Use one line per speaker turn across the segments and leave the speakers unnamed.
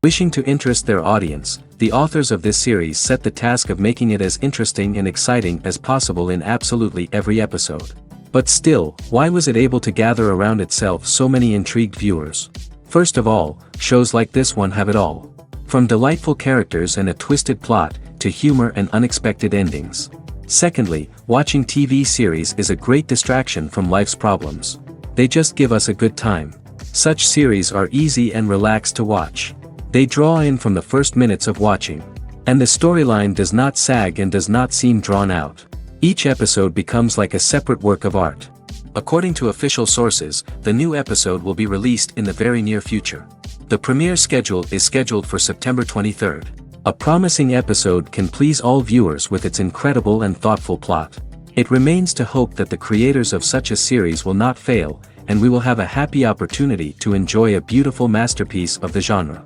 Wishing to interest their audience, the authors of this series set the task of making it as interesting and exciting as possible in absolutely every episode. But still, why was it able to gather around itself so many intrigued viewers? First of all, shows like this one have it all. From delightful characters and a twisted plot, to humor and unexpected endings. Secondly, watching TV series is a great distraction from life's problems. They just give us a good time. Such series are easy and relaxed to watch. They draw in from the first minutes of watching. And the storyline does not sag and does not seem drawn out. Each episode becomes like a separate work of art. According to official sources, the new episode will be released in the very near future. The premiere schedule is scheduled for September 23rd. A promising episode can please all viewers with its incredible and thoughtful plot. It remains to hope that the creators of such a series will not fail, and we will have a happy opportunity to enjoy a beautiful masterpiece of the genre.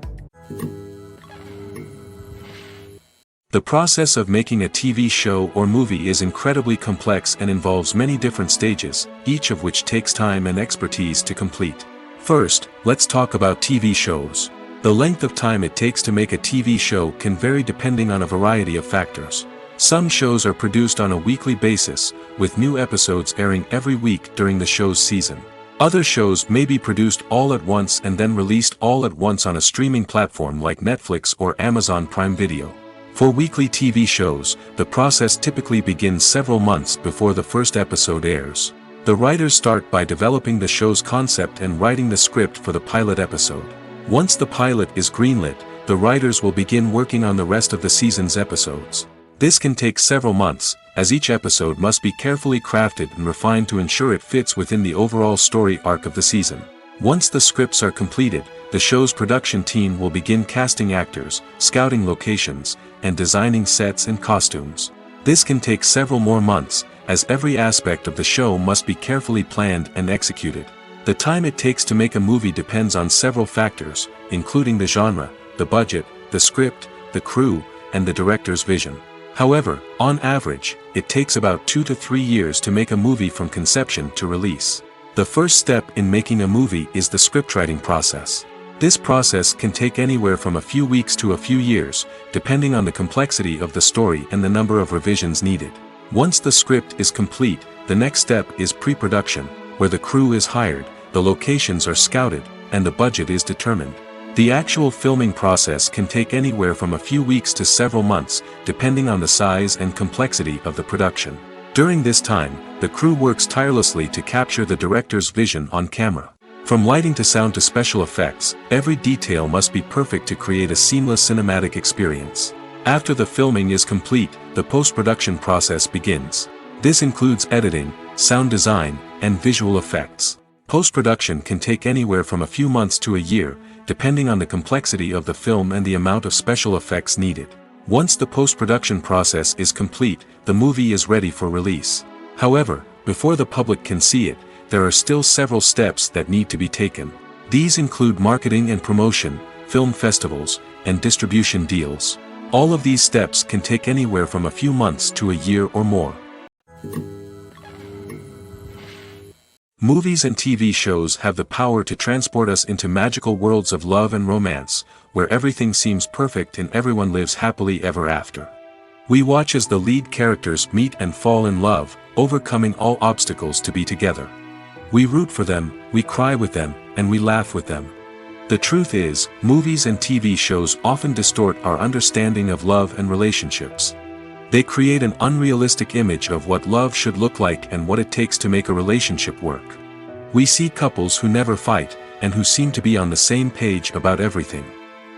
The process of making a TV show or movie is incredibly complex and involves many different stages, each of which takes time and expertise to complete. First, let's talk about TV shows. The length of time it takes to make a TV show can vary depending on a variety of factors. Some shows are produced on a weekly basis, with new episodes airing every week during the show's season. Other shows may be produced all at once and then released all at once on a streaming platform like Netflix or Amazon Prime Video. For weekly TV shows, the process typically begins several months before the first episode airs. The writers start by developing the show's concept and writing the script for the pilot episode. Once the pilot is greenlit, the writers will begin working on the rest of the season's episodes. This can take several months, as each episode must be carefully crafted and refined to ensure it fits within the overall story arc of the season. Once the scripts are completed, the show's production team will begin casting actors, scouting locations, and designing sets and costumes. This can take several more months, as every aspect of the show must be carefully planned and executed. The time it takes to make a movie depends on several factors, including the genre, the budget, the script, the crew, and the director's vision. However, on average, it takes about 2 to 3 years to make a movie from conception to release. The first step in making a movie is the scriptwriting process. This process can take anywhere from a few weeks to a few years, depending on the complexity of the story and the number of revisions needed. Once the script is complete, the next step is pre-production, where the crew is hired, the locations are scouted, and the budget is determined. The actual filming process can take anywhere from a few weeks to several months, depending on the size and complexity of the production. During this time, the crew works tirelessly to capture the director's vision on camera. From lighting to sound to special effects, every detail must be perfect to create a seamless cinematic experience. After the filming is complete, the post-production process begins. This includes editing, sound design, and visual effects. Post-production can take anywhere from a few months to a year, depending on the complexity of the film and the amount of special effects needed. Once the post-production process is complete, the movie is ready for release. However, before the public can see it, there are still several steps that need to be taken. These include marketing and promotion, film festivals, and distribution deals. All of these steps can take anywhere from a few months to a year or more. Movies and TV shows have the power to transport us into magical worlds of love and romance, where everything seems perfect and everyone lives happily ever after. We watch as the lead characters meet and fall in love, overcoming all obstacles to be together. We root for them, we cry with them, and we laugh with them. The truth is, movies and TV shows often distort our understanding of love and relationships. They create an unrealistic image of what love should look like and what it takes to make a relationship work. We see couples who never fight, and who seem to be on the same page about everything.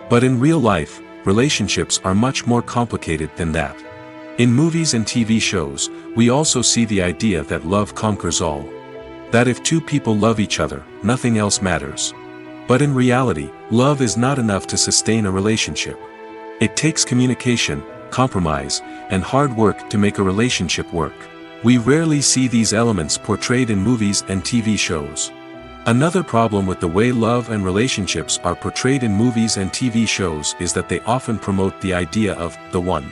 But in real life, relationships are much more complicated than that. In movies and TV shows, we also see the idea that love conquers all. That if two people love each other, nothing else matters. But in reality, love is not enough to sustain a relationship. It takes communication, compromise, and hard work to make a relationship work. We rarely see these elements portrayed in movies and TV shows. Another problem with the way love and relationships are portrayed in movies and TV shows is that they often promote the idea of the one.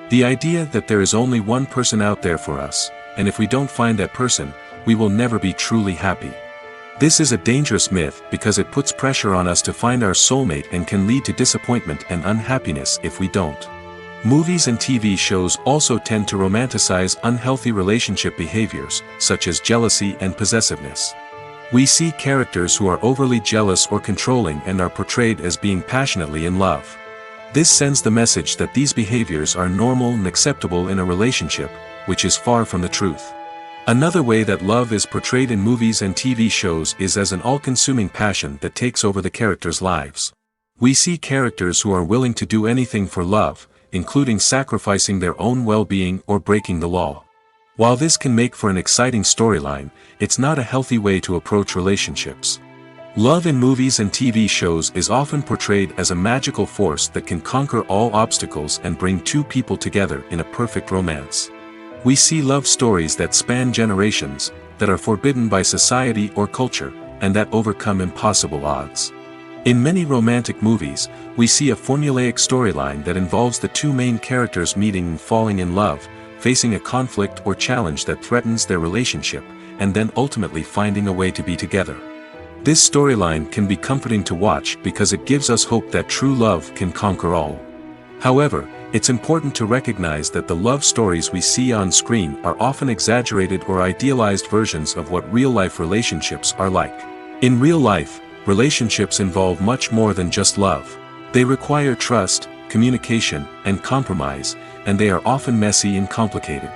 The idea that there is only one person out there for us, and if we don't find that person, we will never be truly happy. This is a dangerous myth because it puts pressure on us to find our soulmate and can lead to disappointment and unhappiness if we don't. Movies and TV shows also tend to romanticize unhealthy relationship behaviors, such as jealousy and possessiveness. We see characters who are overly jealous or controlling and are portrayed as being passionately in love. This sends the message that these behaviors are normal and acceptable in a relationship, which is far from the truth. Another way that love is portrayed in movies and TV shows is as an all-consuming passion that takes over the characters' lives. We see characters who are willing to do anything for love, including sacrificing their own well-being or breaking the law. While this can make for an exciting storyline, it's not a healthy way to approach relationships. Love in movies and TV shows is often portrayed as a magical force that can conquer all obstacles and bring two people together in a perfect romance. We see love stories that span generations, that are forbidden by society or culture, and that overcome impossible odds. In many romantic movies, we see a formulaic storyline that involves the two main characters meeting and falling in love, facing a conflict or challenge that threatens their relationship, and then ultimately finding a way to be together. This storyline can be comforting to watch because it gives us hope that true love can conquer all. However, it's important to recognize that the love stories we see on screen are often exaggerated or idealized versions of what real-life relationships are like. In real life, relationships involve much more than just love. They require trust, communication, and compromise, and they are often messy and complicated.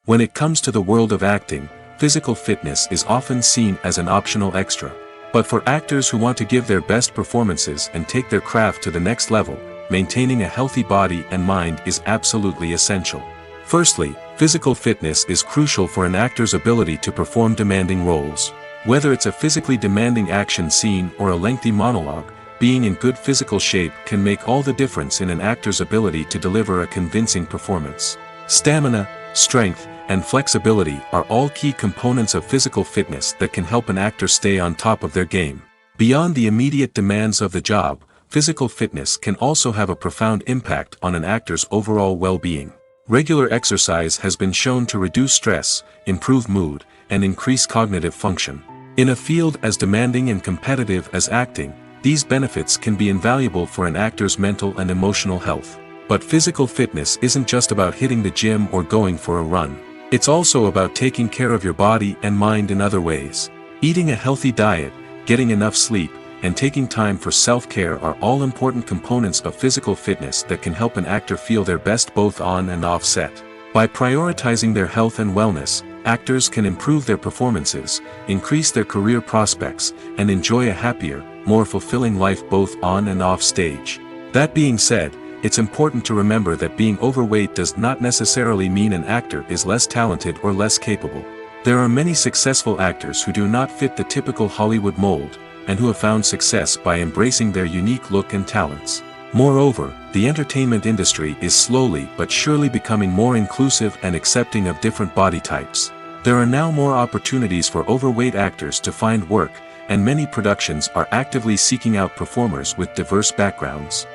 When it comes to the world of acting, physical fitness is often seen as an optional extra. But for actors who want to give their best performances and take their craft to the next level, maintaining a healthy body and mind is absolutely essential. Firstly, physical fitness is crucial for an actor's ability to perform demanding roles. Whether it's a physically demanding action scene or a lengthy monologue, being in good physical shape can make all the difference in an actor's ability to deliver a convincing performance. Stamina, strength, and flexibility are all key components of physical fitness that can help an actor stay on top of their game. Beyond the immediate demands of the job, physical fitness can also have a profound impact on an actor's overall well-being. Regular exercise has been shown to reduce stress, improve mood, and increase cognitive function. In a field as demanding and competitive as acting, these benefits can be invaluable for an actor's mental and emotional health. But physical fitness isn't just about hitting the gym or going for a run. It's also about taking care of your body and mind in other ways. Eating a healthy diet, getting enough sleep, and taking time for self-care are all important components of physical fitness that can help an actor feel their best both on and off set. By prioritizing their health and wellness, actors can improve their performances, increase their career prospects, and enjoy a happier, more fulfilling life both on and off stage. That being said, it's important to remember that being overweight does not necessarily mean an actor is less talented or less capable. There are many successful actors who do not fit the typical Hollywood mold, and who have found success by embracing their unique look and talents. Moreover, the entertainment industry is slowly but surely becoming more inclusive and accepting of different body types. There are now more opportunities for overweight actors to find work, and many productions are actively seeking out performers with diverse backgrounds.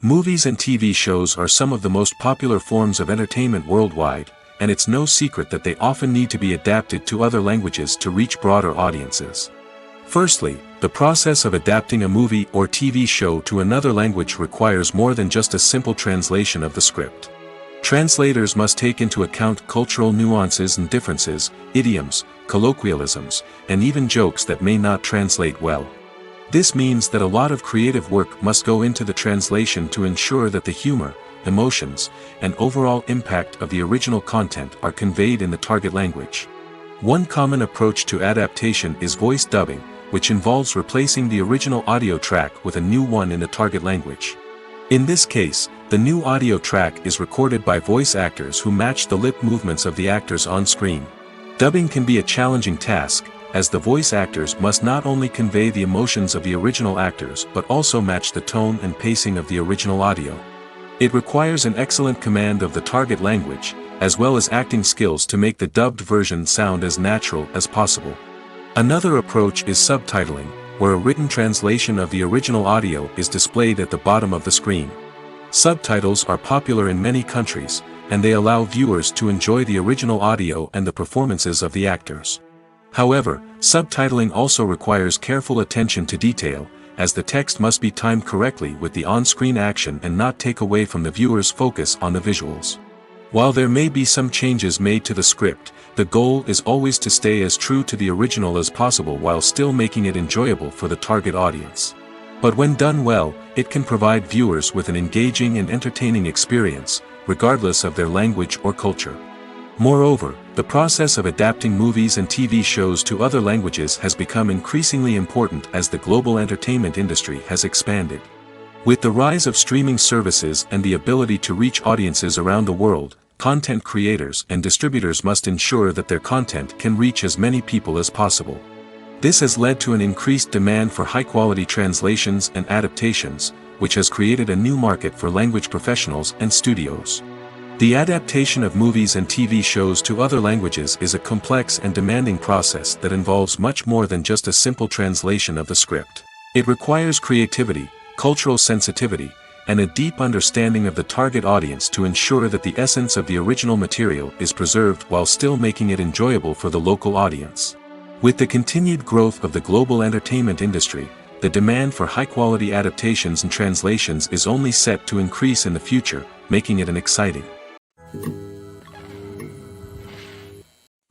Movies and TV shows are some of the most popular forms of entertainment worldwide, and it's no secret that they often need to be adapted to other languages to reach broader audiences. Firstly, the process of adapting a movie or TV show to another language requires more than just a simple translation of the script. Translators must take into account cultural nuances and differences, idioms, colloquialisms, and even jokes that may not translate well. This means that a lot of creative work must go into the translation to ensure that the humor, emotions, and overall impact of the original content are conveyed in the target language. One common approach to adaptation is voice dubbing, which involves replacing the original audio track with a new one in the target language. In this case, the new audio track is recorded by voice actors who match the lip movements of the actors on screen. Dubbing can be a challenging task, as the voice actors must not only convey the emotions of the original actors but also match the tone and pacing of the original audio. It requires an excellent command of the target language, as well as acting skills to make the dubbed version sound as natural as possible. Another approach is subtitling, where a written translation of the original audio is displayed at the bottom of the screen. Subtitles are popular in many countries, and they allow viewers to enjoy the original audio and the performances of the actors. However, subtitling also requires careful attention to detail, as the text must be timed correctly with the on-screen action and not take away from the viewer's focus on the visuals. While there may be some changes made to the script, the goal is always to stay as true to the original as possible while still making it enjoyable for the target audience. But when done well, it can provide viewers with an engaging and entertaining experience, regardless of their language or culture. Moreover, the process of adapting movies and TV shows to other languages has become increasingly important as the global entertainment industry has expanded. With the rise of streaming services and the ability to reach audiences around the world, content creators and distributors must ensure that their content can reach as many people as possible. This has led to an increased demand for high-quality translations and adaptations, which has created a new market for language professionals and studios. The adaptation of movies and TV shows to other languages is a complex and demanding process that involves much more than just a simple translation of the script. It requires creativity, cultural sensitivity, and a deep understanding of the target audience to ensure that the essence of the original material is preserved while still making it enjoyable for the local audience. With the continued growth of the global entertainment industry, the demand for high-quality adaptations and translations is only set to increase in the future, making it an exciting.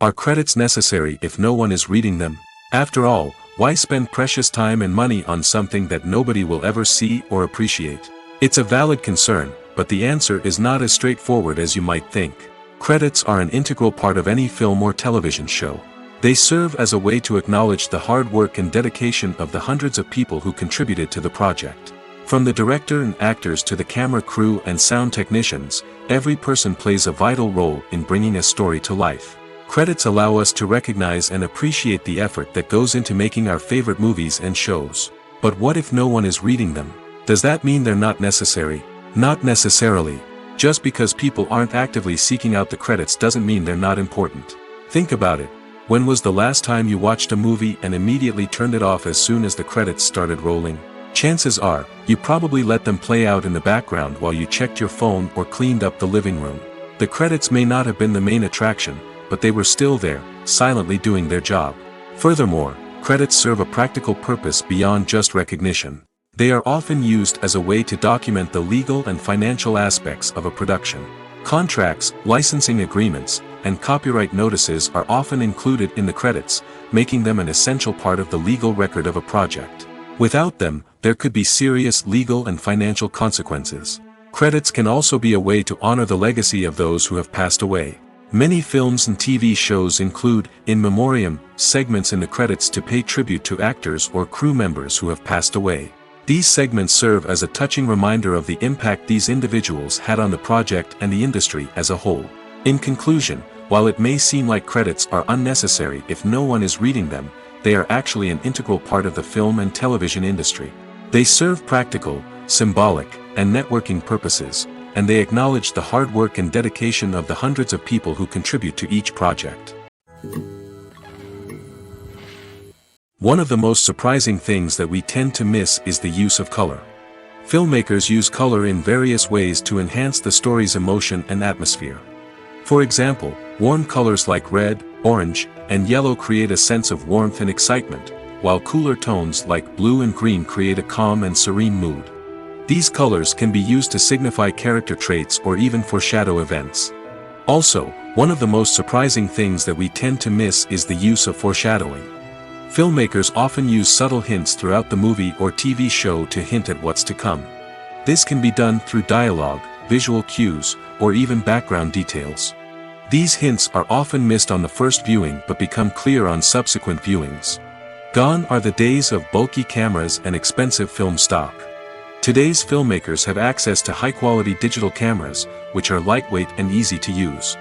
Are credits necessary if no one is reading them? After all, why spend precious time and money on something that nobody will ever see or appreciate? It's a valid concern, but the answer is not as straightforward as you might think. Credits are an integral part of any film or television show. They serve as a way to acknowledge the hard work and dedication of the hundreds of people who contributed to the project. From the director and actors to the camera crew and sound technicians, every person plays a vital role in bringing a story to life. Credits allow us to recognize and appreciate the effort that goes into making our favorite movies and shows. But what if no one is reading them? Does that mean they're not necessary? Not necessarily. Just because people aren't actively seeking out the credits doesn't mean they're not important. Think about it. When was the last time you watched a movie and immediately turned it off as soon as the credits started rolling? Chances are, you probably let them play out in the background while you checked your phone or cleaned up the living room. The credits may not have been the main attraction, but they were still there, silently doing their job. Furthermore, credits serve a practical purpose beyond just recognition. They are often used as a way to document the legal and financial aspects of a production. Contracts, licensing agreements, and copyright notices are often included in the credits, making them an essential part of the legal record of a project. Without them, there could be serious legal and financial consequences. Credits can also be a way to honor the legacy of those who have passed away. Many films and TV shows include, in memoriam, segments in the credits to pay tribute to actors or crew members who have passed away. These segments serve as a touching reminder of the impact these individuals had on the project and the industry as a whole. In conclusion, while it may seem like credits are unnecessary if no one is reading them, they are actually an integral part of the film and television industry. They serve practical, symbolic, and networking purposes, and they acknowledge the hard work and dedication of the hundreds of people who contribute to each project. One of the most surprising things that we tend to miss is the use of color. Filmmakers use color in various ways to enhance the story's emotion and atmosphere. For example, warm colors like red, orange, and yellow create a sense of warmth and excitement, while cooler tones like blue and green create a calm and serene mood. These colors can be used to signify character traits or even foreshadow events. Also, one of the most surprising things that we tend to miss is the use of foreshadowing. Filmmakers often use subtle hints throughout the movie or TV show to hint at what's to come. This can be done through dialogue, visual cues, or even background details. These hints are often missed on the first viewing but become clear on subsequent viewings. Gone are the days of bulky cameras and expensive film stock. Today's filmmakers have access to high-quality digital cameras, which are lightweight and easy to use.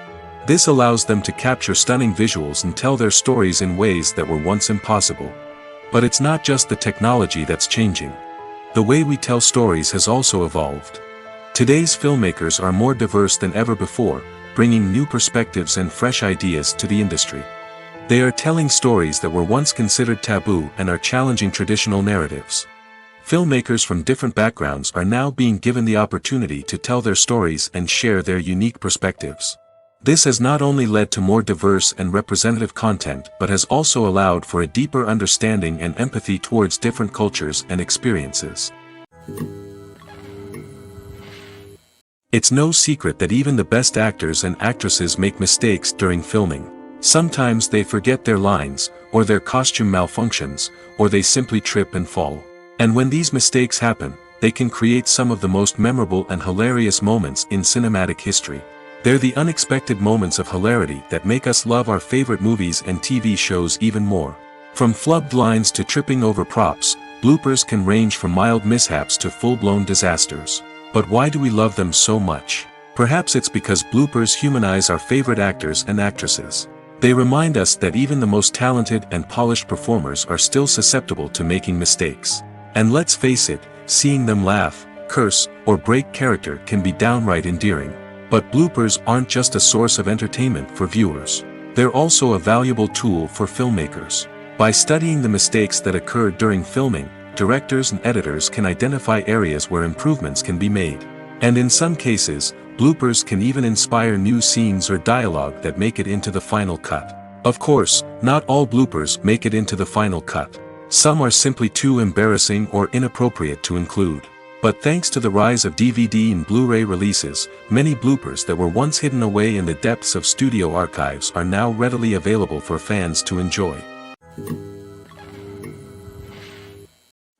This allows them to capture stunning visuals and tell their stories in ways that were once impossible. But it's not just the technology that's changing. The way we tell stories has also evolved. Today's filmmakers are more diverse than ever before, bringing new perspectives and fresh ideas to the industry. They are telling stories that were once considered taboo and are challenging traditional narratives. Filmmakers from different backgrounds are now being given the opportunity to tell their stories and share their unique perspectives. This has not only led to more diverse and representative content but has also allowed for a deeper understanding and empathy towards different cultures and experiences. It's no secret that even the best actors and actresses make mistakes during filming. Sometimes they forget their lines, or their costume malfunctions, or they simply trip and fall. And when these mistakes happen, they can create some of the most memorable and hilarious moments in cinematic history. They're the unexpected moments of hilarity that make us love our favorite movies and TV shows even more. From flubbed lines to tripping over props, bloopers can range from mild mishaps to full-blown disasters. But why do we love them so much? Perhaps it's because bloopers humanize our favorite actors and actresses. They remind us that even the most talented and polished performers are still susceptible to making mistakes. And let's face it, seeing them laugh, curse, or break character can be downright endearing. But bloopers aren't just a source of entertainment for viewers. They're also a valuable tool for filmmakers. By studying the mistakes that occurred during filming, directors and editors can identify areas where improvements can be made. And in some cases, bloopers can even inspire new scenes or dialogue that make it into the final cut. Of course, not all bloopers make it into the final cut. Some are simply too embarrassing or inappropriate to include. But thanks to the rise of DVD and Blu-ray releases, many bloopers that were once hidden away in the depths of studio archives are now readily available for fans to enjoy.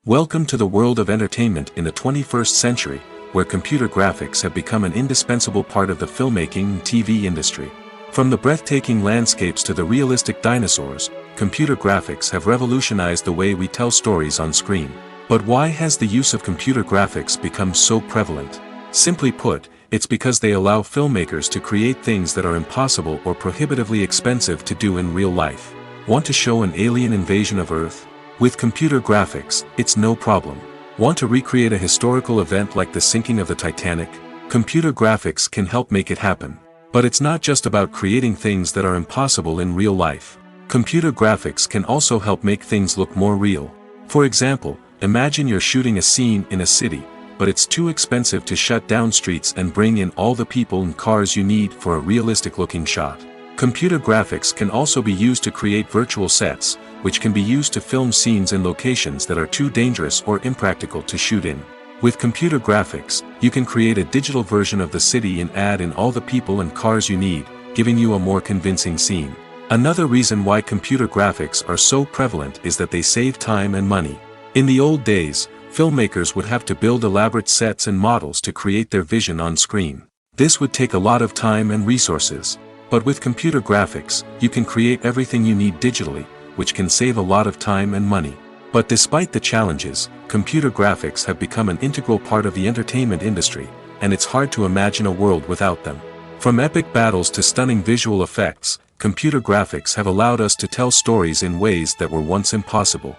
Welcome to the world of entertainment in the 21st century, where computer graphics have become an indispensable part of the filmmaking and TV industry. From the breathtaking landscapes to the realistic dinosaurs, computer graphics have revolutionized the way we tell stories on screen. But why has the use of computer graphics become so prevalent? Simply put, it's because they allow filmmakers to create things that are impossible or prohibitively expensive to do in real life. Want to show an alien invasion of Earth? With computer graphics, it's no problem. Want to recreate a historical event like the sinking of the Titanic? Computer graphics can help make it happen. But it's not just about creating things that are impossible in real life. Computer graphics can also help make things look more real. For example, imagine you're shooting a scene in a city, but it's too expensive to shut down streets and bring in all the people and cars you need for a realistic-looking shot. Computer graphics can also be used to create virtual sets, which can be used to film scenes in locations that are too dangerous or impractical to shoot in. With computer graphics, you can create a digital version of the city and add in all the people and cars you need, giving you a more convincing scene. Another reason why computer graphics are so prevalent is that they save time and money. In the old days, filmmakers would have to build elaborate sets and models to create their vision on screen. This would take a lot of time and resources. But with computer graphics, you can create everything you need digitally, which can save a lot of time and money. But despite the challenges, computer graphics have become an integral part of the entertainment industry, and it's hard to imagine a world without them. From epic battles to stunning visual effects, computer graphics have allowed us to tell stories in ways that were once impossible.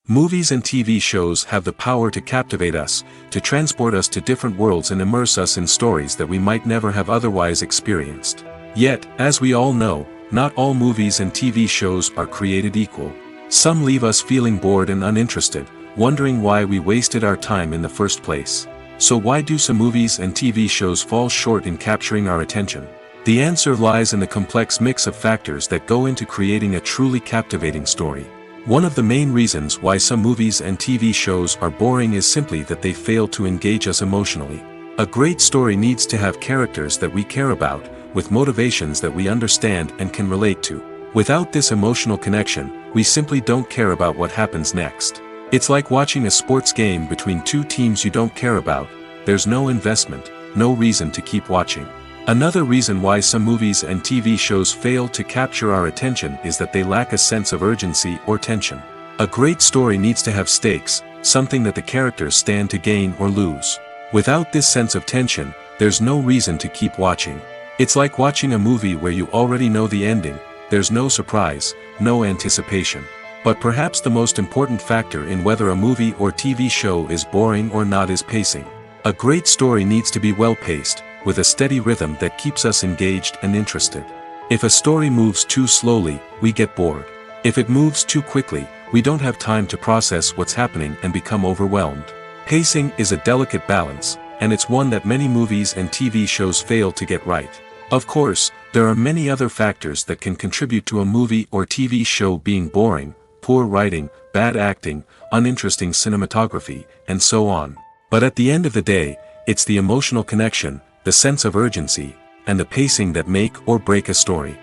Movies and TV shows have the power to captivate us, to transport us to different worlds and immerse us in stories that we might never have otherwise experienced. Yet, as we all know, not all movies and TV shows are created equal. Some leave us feeling bored and uninterested, wondering why we wasted our time in the first place. So why do some movies and TV shows fall short in capturing our attention? The answer lies in the complex mix of factors that go into creating a truly captivating story. One of the main reasons why some movies and TV shows are boring is simply that they fail to engage us emotionally. A great story needs to have characters that we care about, with motivations that we understand and can relate to. Without this emotional connection, we simply don't care about what happens next. It's like watching a sports game between two teams you don't care about. There's no investment, no reason to keep watching. Another reason why some movies and TV shows fail to capture our attention is that they lack a sense of urgency or tension. A great story needs to have stakes, something that the characters stand to gain or lose. Without this sense of tension, there's no reason to keep watching. It's like watching a movie where you already know the ending. There's no surprise, no anticipation. But perhaps the most important factor in whether a movie or TV show is boring or not is pacing. A great story needs to be well-paced, with a steady rhythm that keeps us engaged and interested. If a story moves too slowly, we get bored. If it moves too quickly, We don't have time to process what's happening and become overwhelmed. Pacing is a delicate balance, and it's one that many movies and TV shows fail to get right. Of course, there are many other factors that can contribute to a movie or TV show being boring: poor writing, bad acting, uninteresting cinematography, and so on. But at the end of the day, it's the emotional connection, the sense of urgency, and the pacing that make or break a story.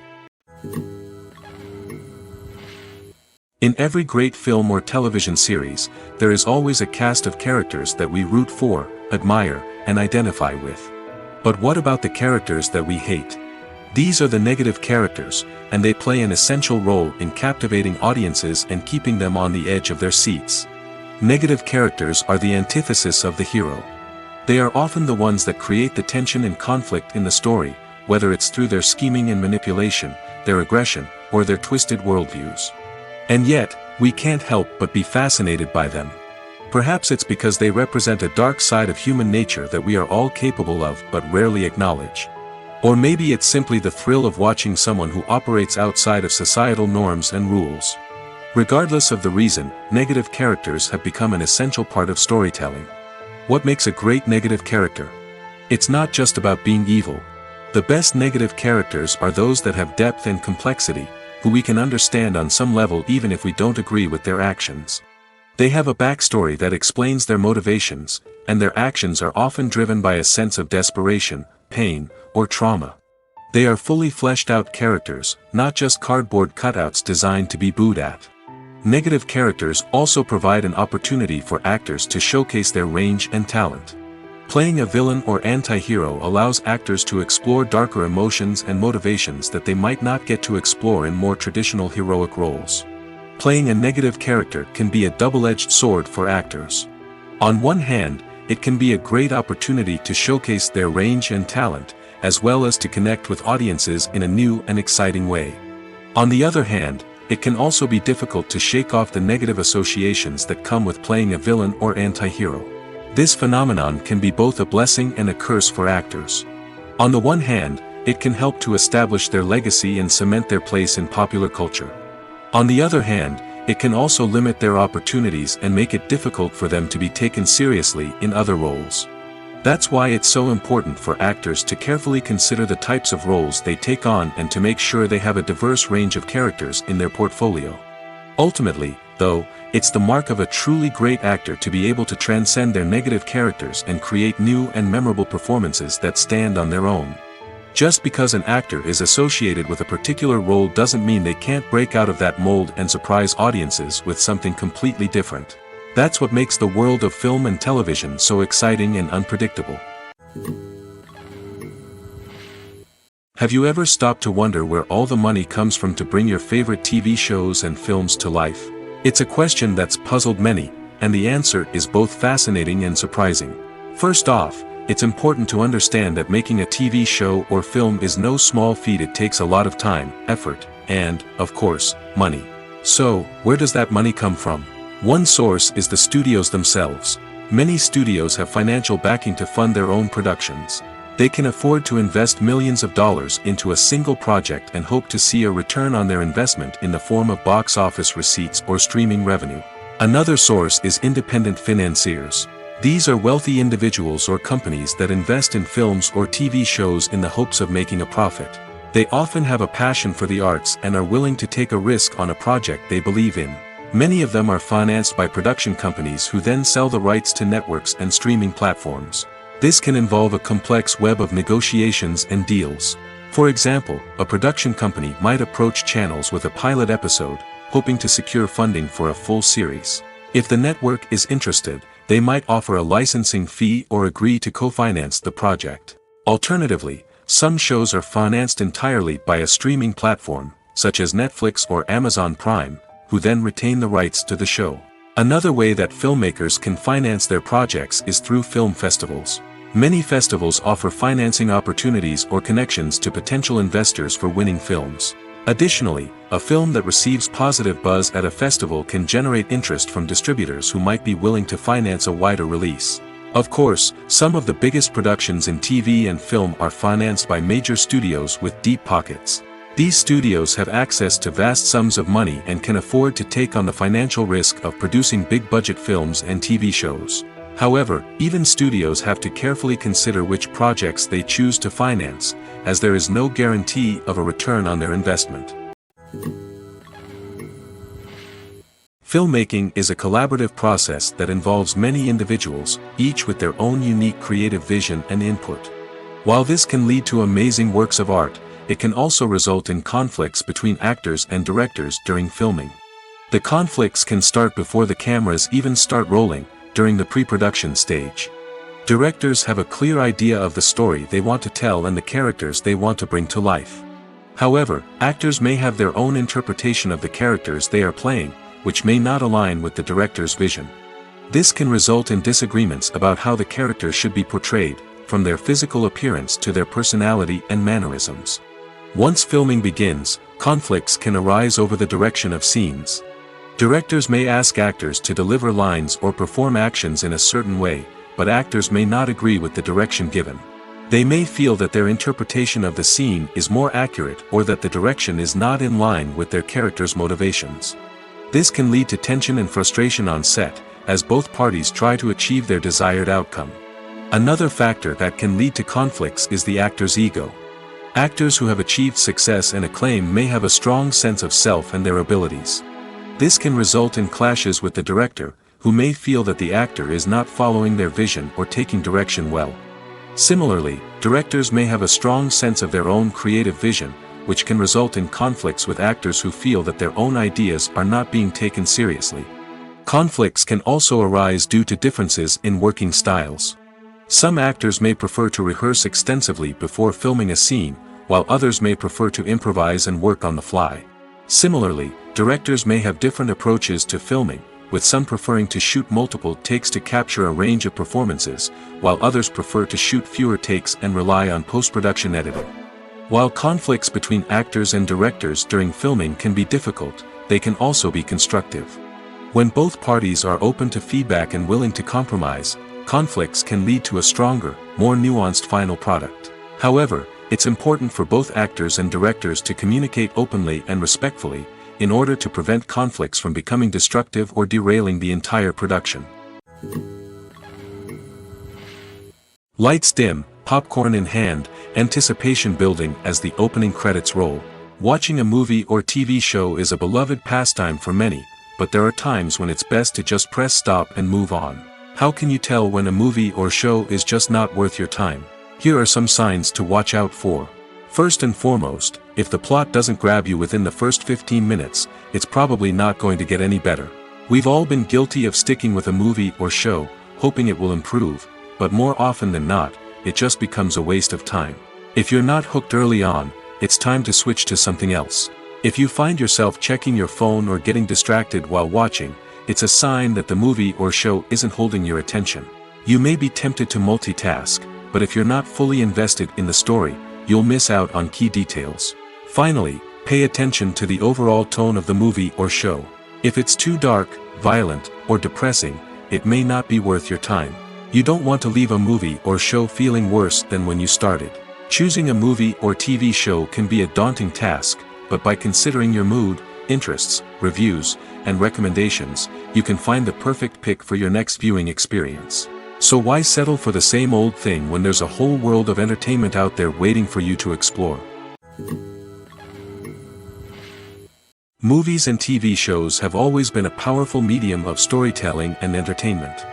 In every great film or television series, there is always a cast of characters that we root for, admire, and identify with. But what about the characters that we hate? These are the negative characters, and they play an essential role in captivating audiences and keeping them on the edge of their seats. Negative characters are the antithesis of the hero. They are often the ones that create the tension and conflict in the story, whether it's through their scheming and manipulation, their aggression, or their twisted worldviews. And yet, we can't help but be fascinated by them. Perhaps it's because they represent a dark side of human nature that we are all capable of but rarely acknowledge. Or maybe it's simply the thrill of watching someone who operates outside of societal norms and rules. Regardless of the reason, negative characters have become an essential part of storytelling. What makes a great negative character? It's not just about being evil. The best negative characters are those that have depth and complexity, who we can understand on some level even if we don't agree with their actions. They have a backstory that explains their motivations, and their actions are often driven by a sense of desperation, pain, or trauma. They are fully fleshed out characters, not just cardboard cutouts designed to be booed at. Negative characters also provide an opportunity for actors to showcase their range and talent. Playing a villain or anti-hero allows actors to explore darker emotions and motivations that they might not get to explore in more traditional heroic roles. Playing a negative character can be a double-edged sword for actors. On one hand, it can be a great opportunity to showcase their range and talent, as well as to connect with audiences in a new and exciting way. On the other hand, it can also be difficult to shake off the negative associations that come with playing a villain or anti-hero. This phenomenon can be both a blessing and a curse for actors. On the one hand, it can help to establish their legacy and cement their place in popular culture. On the other hand, it can also limit their opportunities and make it difficult for them to be taken seriously in other roles. That's why it's so important for actors to carefully consider the types of roles they take on and to make sure they have a diverse range of characters in their portfolio. Ultimately, though, it's the mark of a truly great actor to be able to transcend their negative characters and create new and memorable performances that stand on their own. Just because an actor is associated with a particular role doesn't mean they can't break out of that mold and surprise audiences with something completely different. That's what makes the world of film and television so exciting and unpredictable. Have you ever stopped to wonder where all the money comes from to bring your favorite TV shows and films to life? It's a question that's puzzled many, and the answer is both fascinating and surprising. First off, it's important to understand that making a TV show or film is no small feat. It takes a lot of time, effort, and, of course, money. So, where does that money come from? One source is the studios themselves. Many studios have financial backing to fund their own productions. They can afford to invest millions of dollars into a single project and hope to see a return on their investment in the form of box office receipts or streaming revenue. Another source is independent financiers. These are wealthy individuals or companies that invest in films or TV shows in the hopes of making a profit. They often have a passion for the arts and are willing to take a risk on a project they believe in. Many of them are financed by production companies who then sell the rights to networks and streaming platforms. This can involve a complex web of negotiations and deals. For example, a production company might approach channels with a pilot episode, hoping to secure funding for a full series. If the network is interested, they might offer a licensing fee or agree to co-finance the project. Alternatively, some shows are financed entirely by a streaming platform, such as Netflix or Amazon Prime, who then retain the rights to the show. Another way that filmmakers can finance their projects is through film festivals. Many festivals offer financing opportunities or connections to potential investors for winning films. Additionally, a film that receives positive buzz at a festival can generate interest from distributors who might be willing to finance a wider release. Of course, some of the biggest productions in TV and film are financed by major studios with deep pockets. These studios have access to vast sums of money and can afford to take on the financial risk of producing big-budget films and TV shows. However, even studios have to carefully consider which projects they choose to finance, as there is no guarantee of a return on their investment. Filmmaking is a collaborative process that involves many individuals, each with their own unique creative vision and input. While this can lead to amazing works of art, it can also result in conflicts between actors and directors during filming. The conflicts can start before the cameras even start rolling, during the pre-production stage. Directors have a clear idea of the story they want to tell and the characters they want to bring to life. However, actors may have their own interpretation of the characters they are playing, which may not align with the director's vision. This can result in disagreements about how the characters should be portrayed, from their physical appearance to their personality and mannerisms. Once filming begins, conflicts can arise over the direction of scenes. Directors may ask actors to deliver lines or perform actions in a certain way, but actors may not agree with the direction given. They may feel that their interpretation of the scene is more accurate or that the direction is not in line with their character's motivations. This can lead to tension and frustration on set, as both parties try to achieve their desired outcome. Another factor that can lead to conflicts is the actor's ego. Actors who have achieved success and acclaim may have a strong sense of self and their abilities. This can result in clashes with the director, who may feel that the actor is not following their vision or taking direction well. Similarly, directors may have a strong sense of their own creative vision, which can result in conflicts with actors who feel that their own ideas are not being taken seriously. Conflicts can also arise due to differences in working styles. Some actors may prefer to rehearse extensively before filming a scene, while others may prefer to improvise and work on the fly. Similarly, directors may have different approaches to filming, with some preferring to shoot multiple takes to capture a range of performances, while others prefer to shoot fewer takes and rely on post-production editing. While conflicts between actors and directors during filming can be difficult, they can also be constructive. When both parties are open to feedback and willing to compromise, conflicts can lead to a stronger, more nuanced final product. However, it's important for both actors and directors to communicate openly and respectfully, in order to prevent conflicts from becoming destructive or derailing the entire production. Lights dim, popcorn in hand, anticipation building as the opening credits roll. Watching a movie or TV show is a beloved pastime for many, but there are times when it's best to just press stop and move on. How can you tell when a movie or show is just not worth your time? Here are some signs to watch out for. First and foremost, if the plot doesn't grab you within the first 15 minutes, it's probably not going to get any better. We've all been guilty of sticking with a movie or show, hoping it will improve, but more often than not, it just becomes a waste of time. If you're not hooked early on, it's time to switch to something else. If you find yourself checking your phone or getting distracted while watching, it's a sign that the movie or show isn't holding your attention. You may be tempted to multitask, but if you're not fully invested in the story, you'll miss out on key details. Finally, pay attention to the overall tone of the movie or show. If it's too dark, violent, or depressing, it may not be worth your time. You don't want to leave a movie or show feeling worse than when you started. Choosing a movie or TV show can be a daunting task, but by considering your mood, interests, reviews, and recommendations, you can find the perfect pick for your next viewing experience. So why settle for the same old thing when there's a whole world of entertainment out there waiting for you to explore? Movies and TV shows have always been a powerful medium of storytelling and entertainment.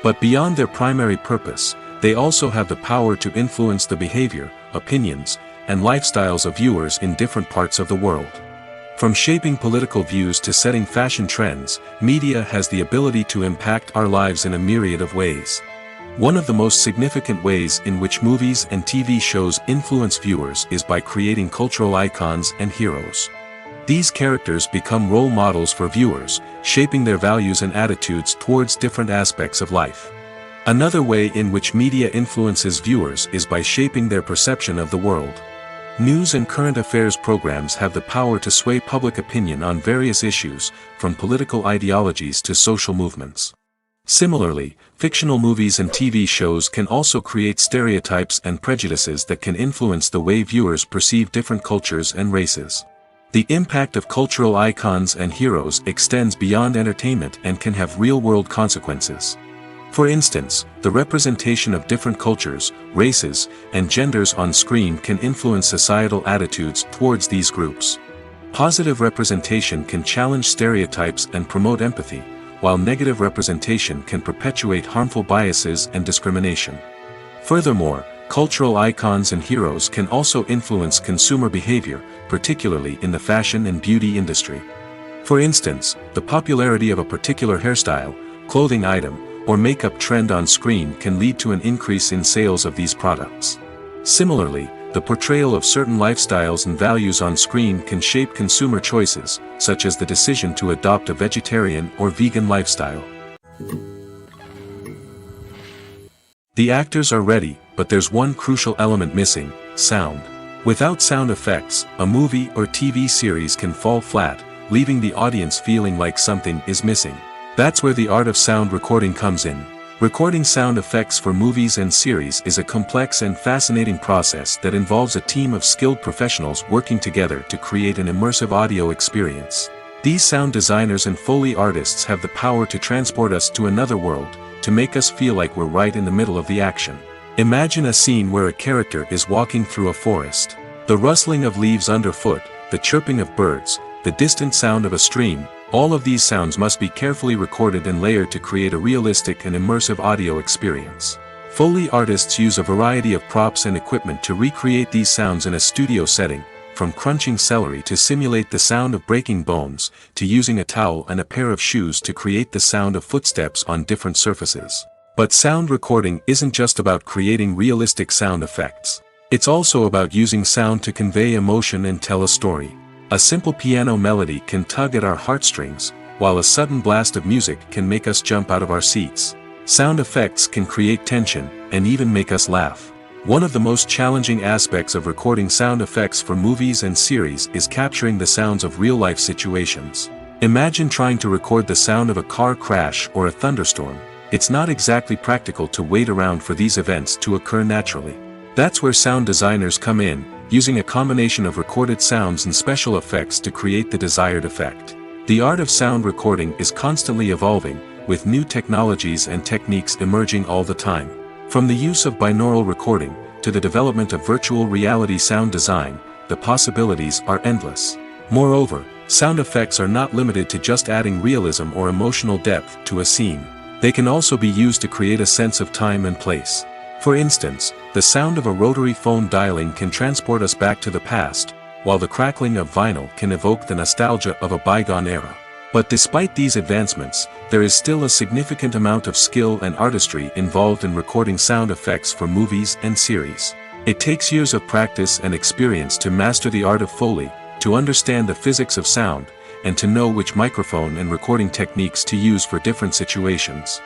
But beyond their primary purpose, they also have the power to influence the behavior, opinions, and lifestyles of viewers in different parts of the world. From shaping political views to setting fashion trends, media has the ability to impact our lives in a myriad of ways. One of the most significant ways in which movies and TV shows influence viewers is by creating cultural icons and heroes. These characters become role models for viewers, shaping their values and attitudes towards different aspects of life. Another way in which media influences viewers is by shaping their perception of the world. News and current affairs programs have the power to sway public opinion on various issues, from political ideologies to social movements. Similarly, fictional movies and TV shows can also create stereotypes and prejudices that can influence the way viewers perceive different cultures and races. The impact of cultural icons and heroes extends beyond entertainment and can have real-world consequences. For instance, the representation of different cultures, races, and genders on screen can influence societal attitudes towards these groups. Positive representation can challenge stereotypes and promote empathy, while negative representation can perpetuate harmful biases and discrimination. Furthermore, cultural icons and heroes can also influence consumer behavior, particularly in the fashion and beauty industry. For instance, the popularity of a particular hairstyle, clothing item, or makeup trend on screen can lead to an increase in sales of these products. Similarly, the portrayal of certain lifestyles and values on screen can shape consumer choices, such as the decision to adopt a vegetarian or vegan lifestyle. The actors are ready, but there's one crucial element missing: sound. Without sound effects, a movie or TV series can fall flat, leaving the audience feeling like something is missing. That's where the art of sound recording comes in. Recording sound effects for movies and series is a complex and fascinating process that involves a team of skilled professionals working together to create an immersive audio experience. These sound designers and Foley artists have the power to transport us to another world, to make us feel like we're right in the middle of the action. Imagine a scene where a character is walking through a forest. The rustling of leaves underfoot, the chirping of birds, the distant sound of a stream, all of these sounds must be carefully recorded and layered to create a realistic and immersive audio experience. Foley artists use a variety of props and equipment to recreate these sounds in a studio setting, from crunching celery to simulate the sound of breaking bones, to using a towel and a pair of shoes to create the sound of footsteps on different surfaces. But sound recording isn't just about creating realistic sound effects. It's also about using sound to convey emotion and tell a story. A simple piano melody can tug at our heartstrings, while a sudden blast of music can make us jump out of our seats. Sound effects can create tension, and even make us laugh. One of the most challenging aspects of recording sound effects for movies and series is capturing the sounds of real-life situations. Imagine trying to record the sound of a car crash or a thunderstorm. It's not exactly practical to wait around for these events to occur naturally. That's where sound designers come in, using a combination of recorded sounds and special effects to create the desired effect. The art of sound recording is constantly evolving, with new technologies and techniques emerging all the time. From the use of binaural recording, to the development of virtual reality sound design, the possibilities are endless. Moreover, sound effects are not limited to just adding realism or emotional depth to a scene. They can also be used to create a sense of time and place. For instance, the sound of a rotary phone dialing can transport us back to the past, while the crackling of vinyl can evoke the nostalgia of a bygone era. But despite these advancements, there is still a significant amount of skill and artistry involved in recording sound effects for movies and series. It takes years of practice and experience to master the art of Foley, to understand the physics of sound, and to know which microphone and recording techniques to use for different situations.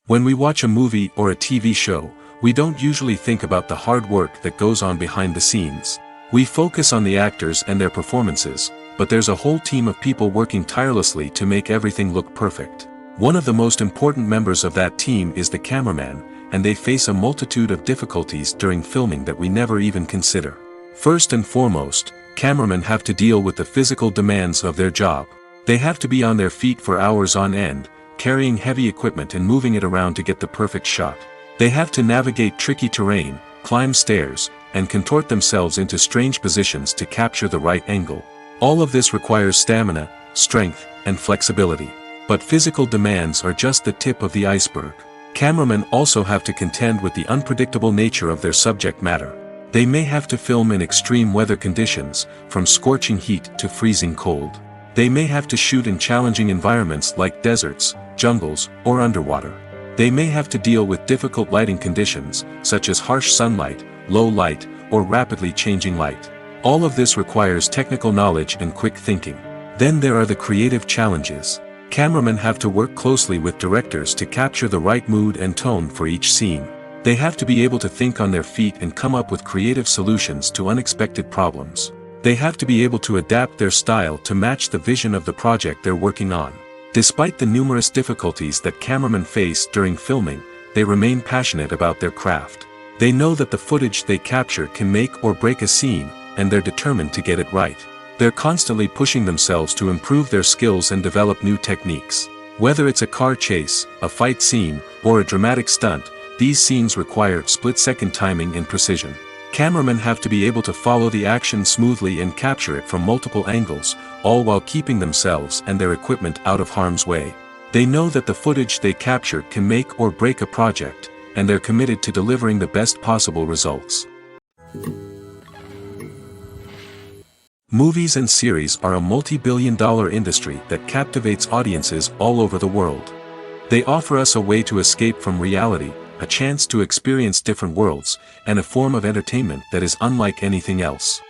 When we watch a movie or a TV show, we don't usually think about the hard work that goes on behind the scenes. We focus on the actors and their performances, but there's a whole team of people working tirelessly to make everything look perfect. One of the most important members of that team is the cameraman, and they face a multitude of difficulties during filming that we never even consider. First and foremost, cameramen have to deal with the physical demands of their job. They have to be on their feet for hours on end, carrying heavy equipment and moving it around to get the perfect shot. They have to navigate tricky terrain, climb stairs, and contort themselves into strange positions to capture the right angle. All of this requires stamina, strength, and flexibility. But physical demands are just the tip of the iceberg. Cameramen also have to contend with the unpredictable nature of their subject matter. They may have to film in extreme weather conditions, from scorching heat to freezing cold. They may have to shoot in challenging environments like deserts, jungles, or underwater. They may have to deal with difficult lighting conditions, such as harsh sunlight, low light, or rapidly changing light. All of this requires technical knowledge and quick thinking. Then there are the creative challenges. Cameramen have to work closely with directors to capture the right mood and tone for each scene. They have to be able to think on their feet and come up with creative solutions to unexpected problems. They have to be able to adapt their style to match the vision of the project they're working on. Despite the numerous difficulties that cameramen face during filming, they remain passionate about their craft. They know that the footage they capture can make or break a scene, and they're determined to get it right. They're constantly pushing themselves to improve their skills and develop new techniques. Whether it's a car chase, a fight scene, or a dramatic stunt, these scenes require split-second timing and precision. Cameramen have to be able to follow the action smoothly and capture it from multiple angles, all while keeping themselves and their equipment out of harm's way. They know that the footage they capture can make or break a project, and they're committed to delivering the best possible results. Movies and series are a multi-billion-dollar industry that captivates audiences all over the world. They offer us a way to escape from reality, a chance to experience different worlds, and a form of entertainment that is unlike anything else.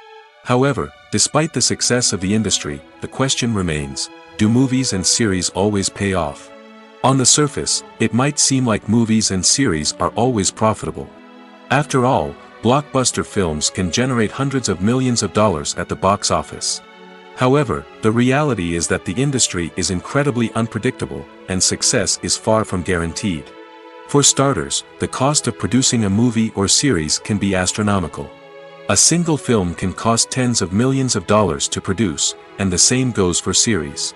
However, despite the success of the industry, the question remains, do movies and series always pay off? On the surface, it might seem like movies and series are always profitable. After all, blockbuster films can generate hundreds of millions of dollars at the box office. However, the reality is that the industry is incredibly unpredictable, and success is far from guaranteed. For starters, the cost of producing a movie or series can be astronomical. A single film can cost tens of millions of dollars to produce, and the same goes for series.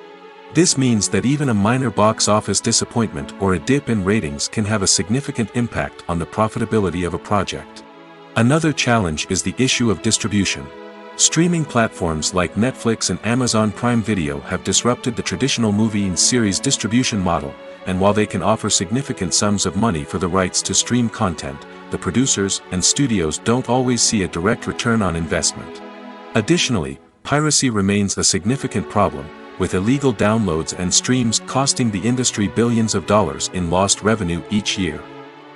This means that even a minor box office disappointment or a dip in ratings can have a significant impact on the profitability of a project. Another challenge is the issue of distribution. Streaming platforms like Netflix and Amazon Prime Video have disrupted the traditional movie and series distribution model, and while they can offer significant sums of money for the rights to stream content, the producers and studios don't always see a direct return on investment. Additionally, piracy remains a significant problem, with illegal downloads and streams costing the industry billions of dollars in lost revenue each year.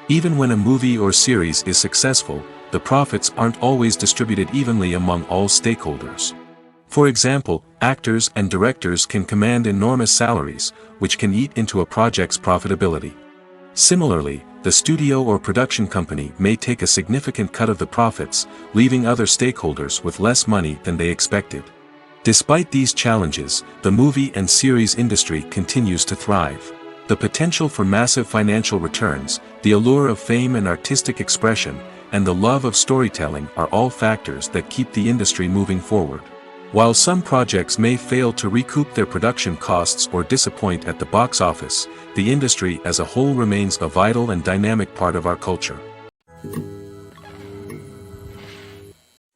Even when a movie or series is successful, the profits aren't always distributed evenly among all stakeholders. For example, actors and directors can command enormous salaries, which can eat into a project's profitability. Similarly, the studio or production company may take a significant cut of the profits, leaving other stakeholders with less money than they expected. Despite these challenges, the movie and series industry continues to thrive. The potential for massive financial returns, the allure of fame and artistic expression, and the love of storytelling are all factors that keep the industry moving forward. While some projects may fail to recoup their production costs or disappoint at the box office, the industry as a whole remains a vital and dynamic part of our culture.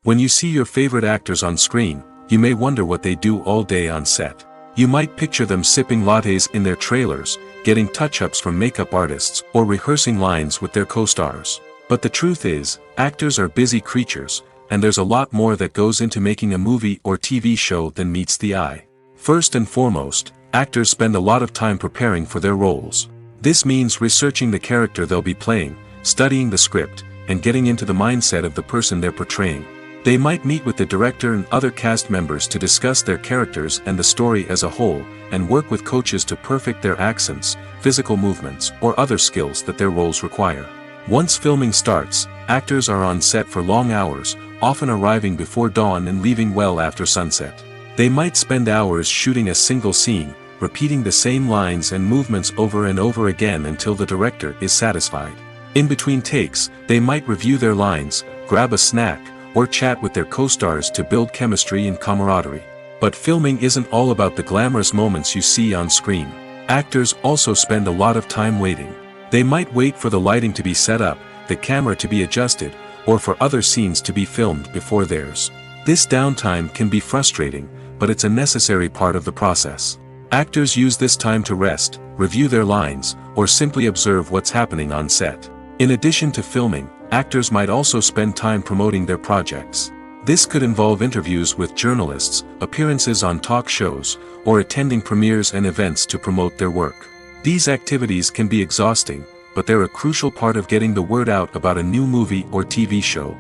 When you see your favorite actors on screen, you may wonder what they do all day on set. You might picture them sipping lattes in their trailers, getting touch-ups from makeup artists, or rehearsing lines with their co-stars. But the truth is, actors are busy creatures, and there's a lot more that goes into making a movie or TV show than meets the eye. First and foremost, actors spend a lot of time preparing for their roles. This means researching the character they'll be playing, studying the script, and getting into the mindset of the person they're portraying. They might meet with the director and other cast members to discuss their characters and the story as a whole, and work with coaches to perfect their accents, physical movements, or other skills that their roles require. Once filming starts, actors are on set for long hours, often arriving before dawn and leaving well after sunset. They might spend hours shooting a single scene, repeating the same lines and movements over and over again until the director is satisfied. In between takes, they might review their lines, grab a snack, or chat with their co-stars to build chemistry and camaraderie. But filming isn't all about the glamorous moments you see on screen. Actors also spend a lot of time waiting. They might wait for the lighting to be set up, the camera to be adjusted, or for other scenes to be filmed before theirs. This downtime can be frustrating, but it's a necessary part of the process. Actors use this time to rest, review their lines, or simply observe what's happening on set. In addition to filming, actors might also spend time promoting their projects. This could involve interviews with journalists, appearances on talk shows, or attending premieres and events to promote their work. These activities can be exhausting, but they're a crucial part of getting the word out about a new movie or TV show.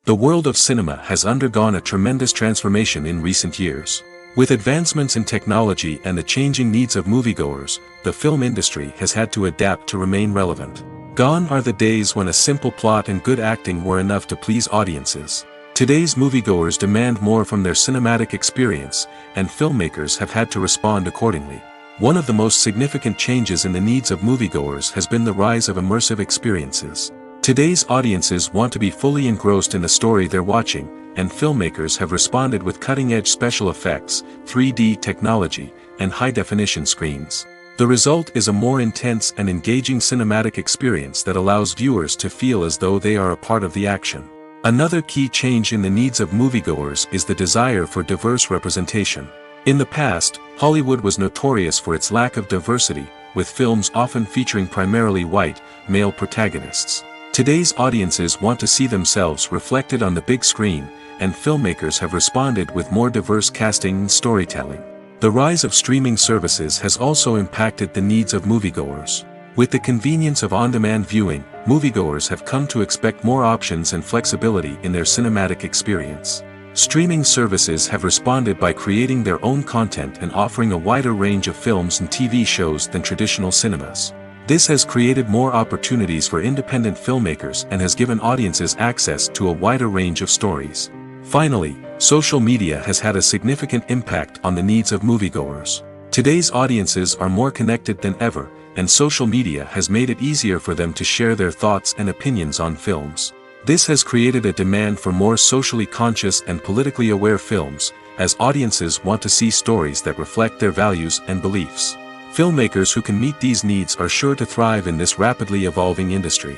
The world of cinema has undergone a tremendous transformation in recent years. With advancements in technology and the changing needs of moviegoers, the film industry has had to adapt to remain relevant. Gone are the days when a simple plot and good acting were enough to please audiences. Today's moviegoers demand more from their cinematic experience, and filmmakers have had to respond accordingly. One of the most significant changes in the needs of moviegoers has been the rise of immersive experiences. Today's audiences want to be fully engrossed in the story they're watching, and filmmakers have responded with cutting-edge special effects, 3D technology, and high-definition screens. The result is a more intense and engaging cinematic experience that allows viewers to feel as though they are a part of the action. Another key change in the needs of moviegoers is the desire for diverse representation. In the past, Hollywood was notorious for its lack of diversity, with films often featuring primarily white, male protagonists. Today's audiences want to see themselves reflected on the big screen, and filmmakers have responded with more diverse casting and storytelling. The rise of streaming services has also impacted the needs of moviegoers. With the convenience of on-demand viewing, moviegoers have come to expect more options and flexibility in their cinematic experience. Streaming services have responded by creating their own content and offering a wider range of films and TV shows than traditional cinemas. This has created more opportunities for independent filmmakers and has given audiences access to a wider range of stories. Finally, social media has had a significant impact on the needs of moviegoers. Today's audiences are more connected than ever, and social media has made it easier for them to share their thoughts and opinions on films. This has created a demand for more socially conscious and politically aware films, as audiences want to see stories that reflect their values and beliefs. Filmmakers who can meet these needs are sure to thrive in this rapidly evolving industry.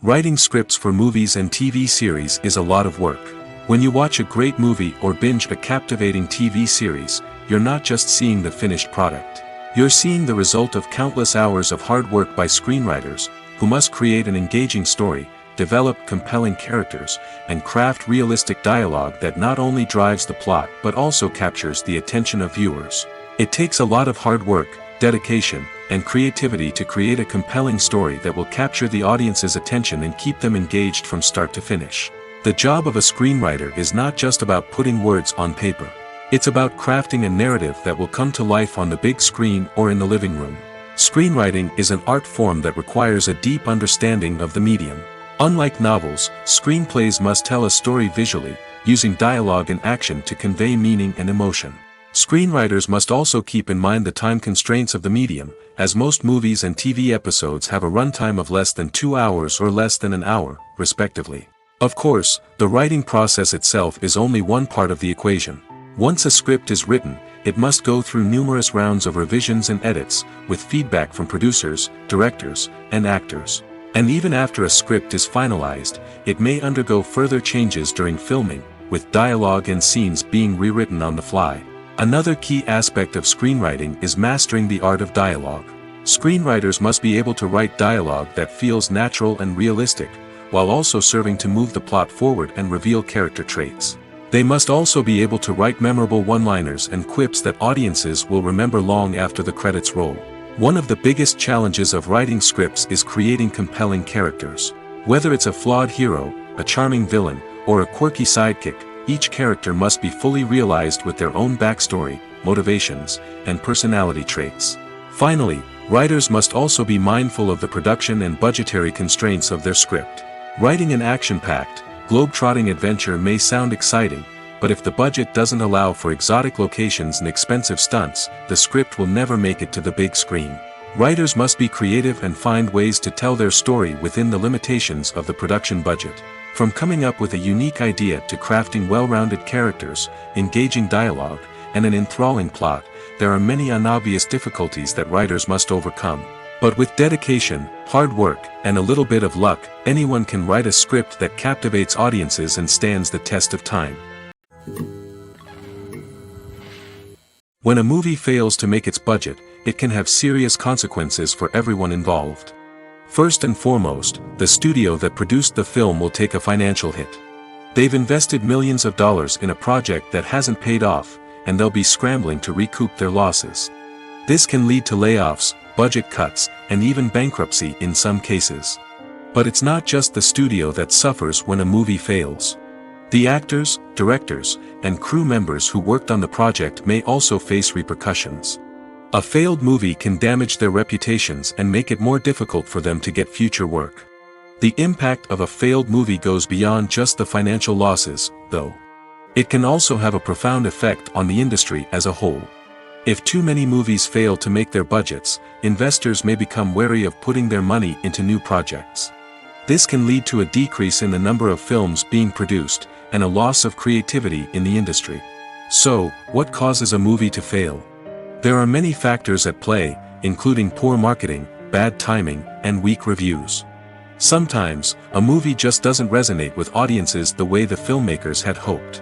Writing scripts for movies and TV series is a lot of work. When you watch a great movie or binge a captivating TV series, you're not just seeing the finished product. You're seeing the result of countless hours of hard work by screenwriters, who must create an engaging story, develop compelling characters, and craft realistic dialogue that not only drives the plot but also captures the attention of viewers. It takes a lot of hard work, dedication, and creativity to create a compelling story that will capture the audience's attention and keep them engaged from start to finish. The job of a screenwriter is not just about putting words on paper. It's about crafting a narrative that will come to life on the big screen or in the living room. Screenwriting is an art form that requires a deep understanding of the medium. Unlike novels, screenplays must tell a story visually, using dialogue and action to convey meaning and emotion. Screenwriters must also keep in mind the time constraints of the medium, as most movies and TV episodes have a runtime of less than 2 hours or less than an hour, respectively. Of course, the writing process itself is only one part of the equation. Once a script is written, it must go through numerous rounds of revisions and edits, with feedback from producers, directors, and actors. And even after a script is finalized, it may undergo further changes during filming, with dialogue and scenes being rewritten on the fly. Another key aspect of screenwriting is mastering the art of dialogue. Screenwriters must be able to write dialogue that feels natural and realistic, while also serving to move the plot forward and reveal character traits. They must also be able to write memorable one-liners and quips that audiences will remember long after the credits roll. One of the biggest challenges of writing scripts is creating compelling characters. Whether it's a flawed hero, a charming villain, or a quirky sidekick, each character must be fully realized with their own backstory, motivations, and personality traits. Finally, writers must also be mindful of the production and budgetary constraints of their script. Writing an action-packed, globe-trotting adventure may sound exciting, but if the budget doesn't allow for exotic locations and expensive stunts, the script will never make it to the big screen. Writers must be creative and find ways to tell their story within the limitations of the production budget. From coming up with a unique idea to crafting well-rounded characters, engaging dialogue, and an enthralling plot, there are many unobvious difficulties that writers must overcome. But with dedication, hard work, and a little bit of luck, anyone can write a script that captivates audiences and stands the test of time. When a movie fails to make its budget, it can have serious consequences for everyone involved. First and foremost, the studio that produced the film will take a financial hit. They've invested millions of dollars in a project that hasn't paid off, and they'll be scrambling to recoup their losses. This can lead to layoffs, budget cuts, and even bankruptcy in some cases. But it's not just the studio that suffers when a movie fails. The actors, directors, and crew members who worked on the project may also face repercussions. A failed movie can damage their reputations and make it more difficult for them to get future work. The impact of a failed movie goes beyond just the financial losses, though. It can also have a profound effect on the industry as a whole. If too many movies fail to make their budgets, investors may become wary of putting their money into new projects. This can lead to a decrease in the number of films being produced, and a loss of creativity in the industry. So, what causes a movie to fail? There are many factors at play, including poor marketing, bad timing, and weak reviews. Sometimes, a movie just doesn't resonate with audiences the way the filmmakers had hoped.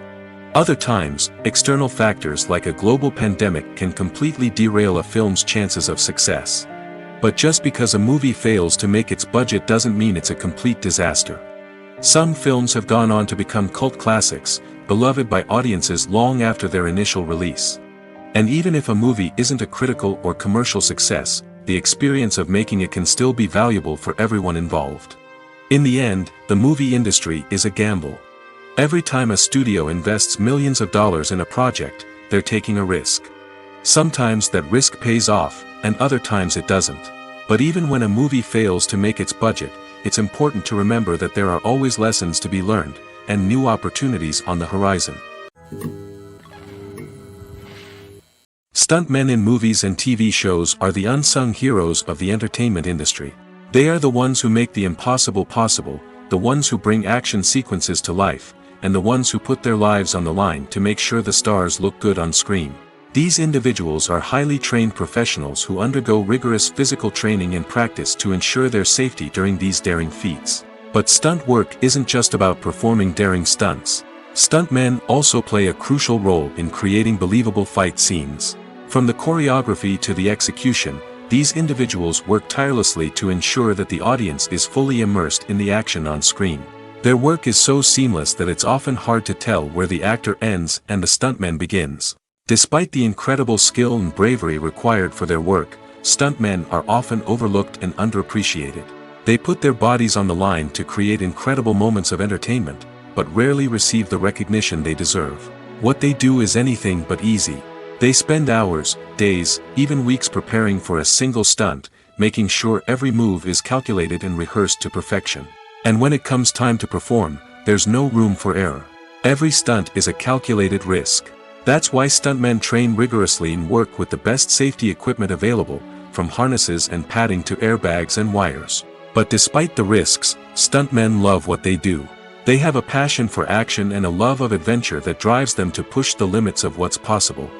Other times, external factors like a global pandemic can completely derail a film's chances of success. But just because a movie fails to make its budget doesn't mean it's a complete disaster. Some films have gone on to become cult classics, beloved by audiences long after their initial release. And even if a movie isn't a critical or commercial success, the experience of making it can still be valuable for everyone involved. In the end, the movie industry is a gamble. Every time a studio invests millions of dollars in a project, they're taking a risk. Sometimes that risk pays off, and other times it doesn't. But even when a movie fails to make its budget, it's important to remember that there are always lessons to be learned, and new opportunities on the horizon. Stuntmen in movies and TV shows are the unsung heroes of the entertainment industry. They are the ones who make the impossible possible, the ones who bring action sequences to life, and the ones who put their lives on the line to make sure the stars look good on screen. These individuals are highly trained professionals who undergo rigorous physical training and practice to ensure their safety during these daring feats. But stunt work isn't just about performing daring stunts. Stuntmen also play a crucial role in creating believable fight scenes. From the choreography to the execution, these individuals work tirelessly to ensure that the audience is fully immersed in the action on screen. Their work is so seamless that it's often hard to tell where the actor ends and the stuntman begins. Despite the incredible skill and bravery required for their work, stuntmen are often overlooked and underappreciated. They put their bodies on the line to create incredible moments of entertainment, but rarely receive the recognition they deserve. What they do is anything but easy. They spend hours, days, even weeks preparing for a single stunt, making sure every move is calculated and rehearsed to perfection. And when it comes time to perform, there's no room for error. Every stunt is a calculated risk. That's why stuntmen train rigorously and work with the best safety equipment available, from harnesses and padding to airbags and wires. But despite the risks, stuntmen love what they do. They have a passion for action and a love of adventure that drives them to push the limits of what's possible.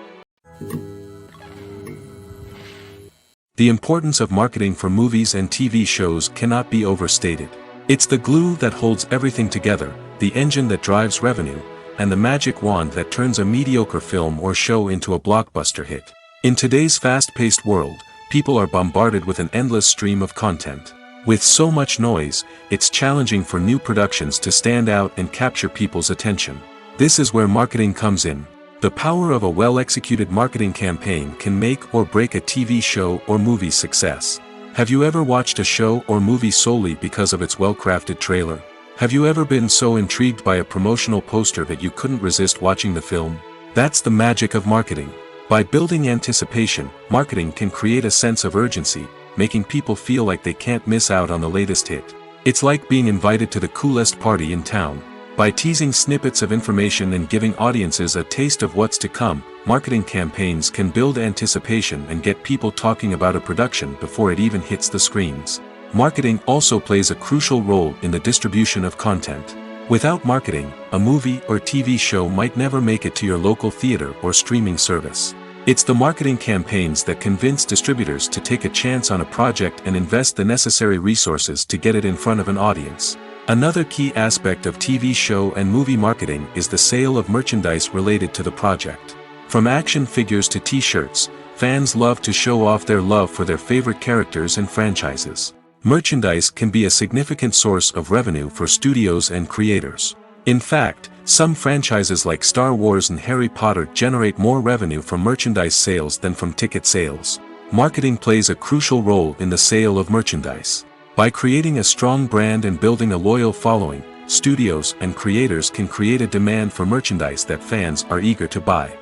The importance of marketing for movies and TV shows cannot be overstated. It's the glue that holds everything together, the engine that drives revenue, and the magic wand that turns a mediocre film or show into a blockbuster hit. In today's fast-paced world, people are bombarded with an endless stream of content. With so much noise, it's challenging for new productions to stand out and capture people's attention. This is where marketing comes in. The power of a well-executed marketing campaign can make or break a TV show or movie's success. Have you ever watched a show or movie solely because of its well-crafted trailer? Have you ever been so intrigued by a promotional poster that you couldn't resist watching the film? That's the magic of marketing. By building anticipation, marketing can create a sense of urgency, making people feel like they can't miss out on the latest hit. It's like being invited to the coolest party in town. By teasing snippets of information and giving audiences a taste of what's to come, marketing campaigns can build anticipation and get people talking about a production before it even hits the screens. Marketing also plays a crucial role in the distribution of content. Without marketing, a movie or TV show might never make it to your local theater or streaming service. It's the marketing campaigns that convince distributors to take a chance on a project and invest the necessary resources to get it in front of an audience. Another key aspect of TV show and movie marketing is the sale of merchandise related to the project. From action figures to t-shirts, fans love to show off their love for their favorite characters and franchises. Merchandise can be a significant source of revenue for studios and creators. In fact, some franchises like Star Wars and Harry Potter generate more revenue from merchandise sales than from ticket sales. Marketing plays a crucial role in the sale of merchandise. By creating a strong brand and building a loyal following, studios and creators can create a demand for merchandise that fans are eager to buy.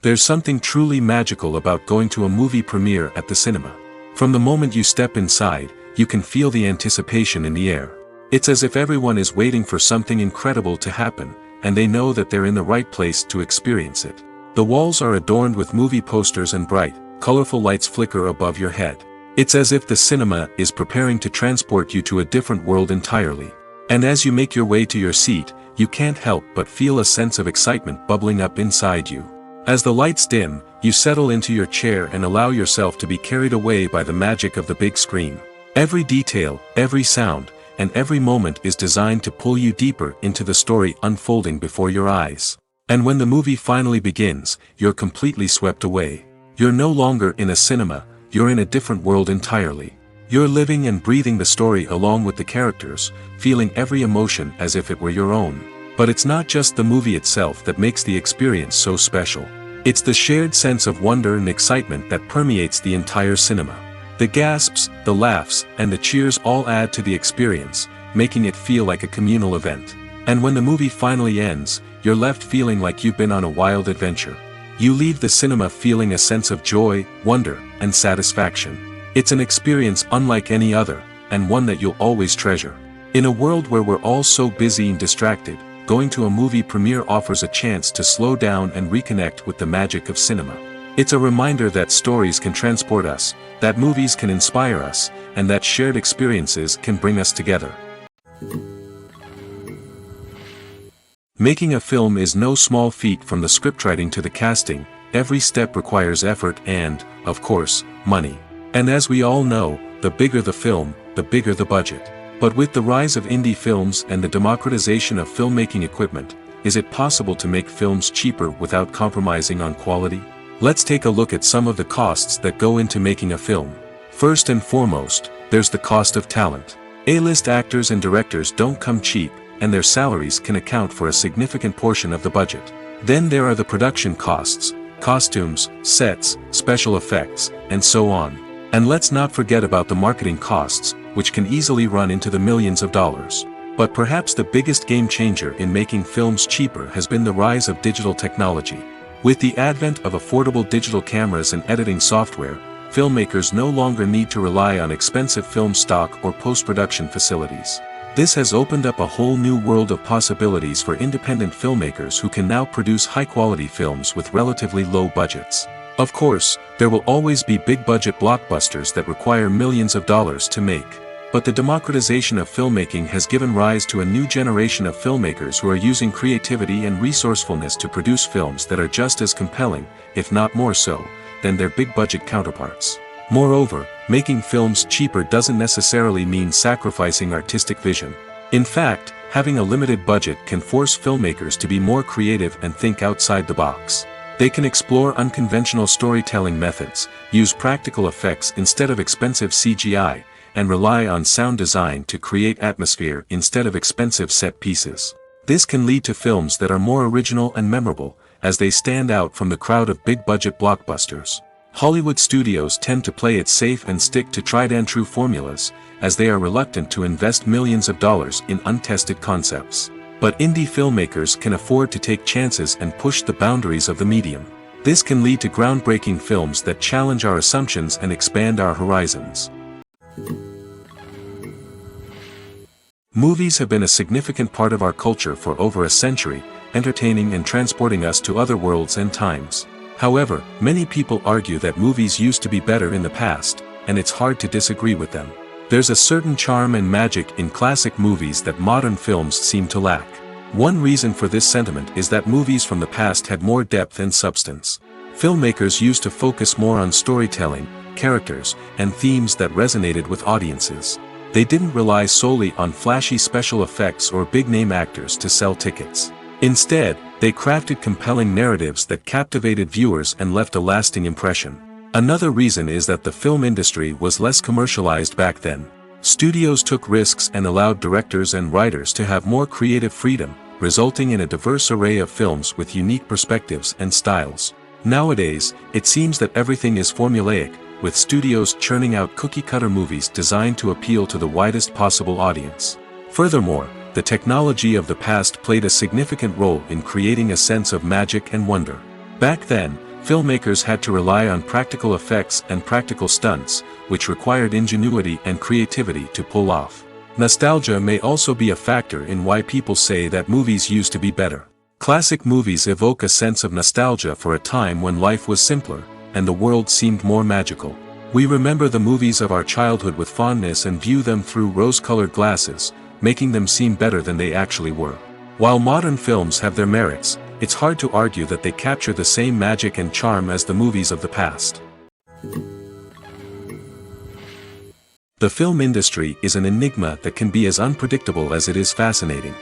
There's something truly magical about going to a movie premiere at the cinema. From the moment you step inside, you can feel the anticipation in the air. It's as if everyone is waiting for something incredible to happen, and they know that they're in the right place to experience it. The walls are adorned with movie posters and bright, colorful lights flicker above your head. It's as if the cinema is preparing to transport you to a different world entirely. And as you make your way to your seat, you can't help but feel a sense of excitement bubbling up inside you. As the lights dim, you settle into your chair and allow yourself to be carried away by the magic of the big screen. Every detail, every sound, and every moment is designed to pull you deeper into the story unfolding before your eyes. And when the movie finally begins, you're completely swept away. You're no longer in a cinema, you're in a different world entirely. You're living and breathing the story along with the characters, feeling every emotion as if it were your own. But it's not just the movie itself that makes the experience so special. It's the shared sense of wonder and excitement that permeates the entire cinema. The gasps, the laughs, and the cheers all add to the experience, making it feel like a communal event. And when the movie finally ends, you're left feeling like you've been on a wild adventure. You leave the cinema feeling a sense of joy, wonder, and satisfaction. It's an experience unlike any other, and one that you'll always treasure. In a world where we're all so busy and distracted, going to a movie premiere offers a chance to slow down and reconnect with the magic of cinema. It's a reminder that stories can transport us, that movies can inspire us, and that shared experiences can bring us together. Making a film is no small feat. From the scriptwriting to the casting, every step requires effort and, of course, money. And as we all know, the bigger the film, the bigger the budget. But with the rise of indie films and the democratization of filmmaking equipment, is it possible to make films cheaper without compromising on quality? Let's take a look at some of the costs that go into making a film. First and foremost, there's the cost of talent. A-list actors and directors don't come cheap, and their salaries can account for a significant portion of the budget. Then there are the production costs, costumes, sets, special effects, and so on. And let's not forget about the marketing costs, which can easily run into the millions of dollars. But perhaps the biggest game changer in making films cheaper has been the rise of digital technology. With the advent of affordable digital cameras and editing software, filmmakers no longer need to rely on expensive film stock or post-production facilities. This has opened up a whole new world of possibilities for independent filmmakers who can now produce high-quality films with relatively low budgets. Of course, there will always be big-budget blockbusters that require millions of dollars to make. But the democratization of filmmaking has given rise to a new generation of filmmakers who are using creativity and resourcefulness to produce films that are just as compelling, if not more so, than their big-budget counterparts. Moreover, making films cheaper doesn't necessarily mean sacrificing artistic vision. In fact, having a limited budget can force filmmakers to be more creative and think outside the box. They can explore unconventional storytelling methods, use practical effects instead of expensive CGI, and rely on sound design to create atmosphere instead of expensive set pieces. This can lead to films that are more original and memorable, as they stand out from the crowd of big-budget blockbusters. Hollywood studios tend to play it safe and stick to tried-and-true formulas, as they are reluctant to invest millions of dollars in untested concepts. But indie filmmakers can afford to take chances and push the boundaries of the medium. This can lead to groundbreaking films that challenge our assumptions and expand our horizons. Movies have been a significant part of our culture for over a century, entertaining and transporting us to other worlds and times. However, many people argue that movies used to be better in the past, and it's hard to disagree with them. There's a certain charm and magic in classic movies that modern films seem to lack. One reason for this sentiment is that movies from the past had more depth and substance. Filmmakers used to focus more on storytelling, characters, and themes that resonated with audiences. They didn't rely solely on flashy special effects or big-name actors to sell tickets. Instead, they crafted compelling narratives that captivated viewers and left a lasting impression. Another reason is that the film industry was less commercialized back then. Studios took risks and allowed directors and writers to have more creative freedom, resulting in a diverse array of films with unique perspectives and styles. Nowadays, it seems that everything is formulaic, with studios churning out cookie-cutter movies designed to appeal to the widest possible audience. Furthermore, the technology of the past played a significant role in creating a sense of magic and wonder. Back then, filmmakers had to rely on practical effects and practical stunts, which required ingenuity and creativity to pull off. Nostalgia may also be a factor in why people say that movies used to be better. Classic movies evoke a sense of nostalgia for a time when life was simpler, and the world seemed more magical. We remember the movies of our childhood with fondness and view them through rose-colored glasses, making them seem better than they actually were. While modern films have their merits, it's hard to argue that they capture the same magic and charm as the movies of the past. The film industry is an enigma that can be as unpredictable as it is fascinating.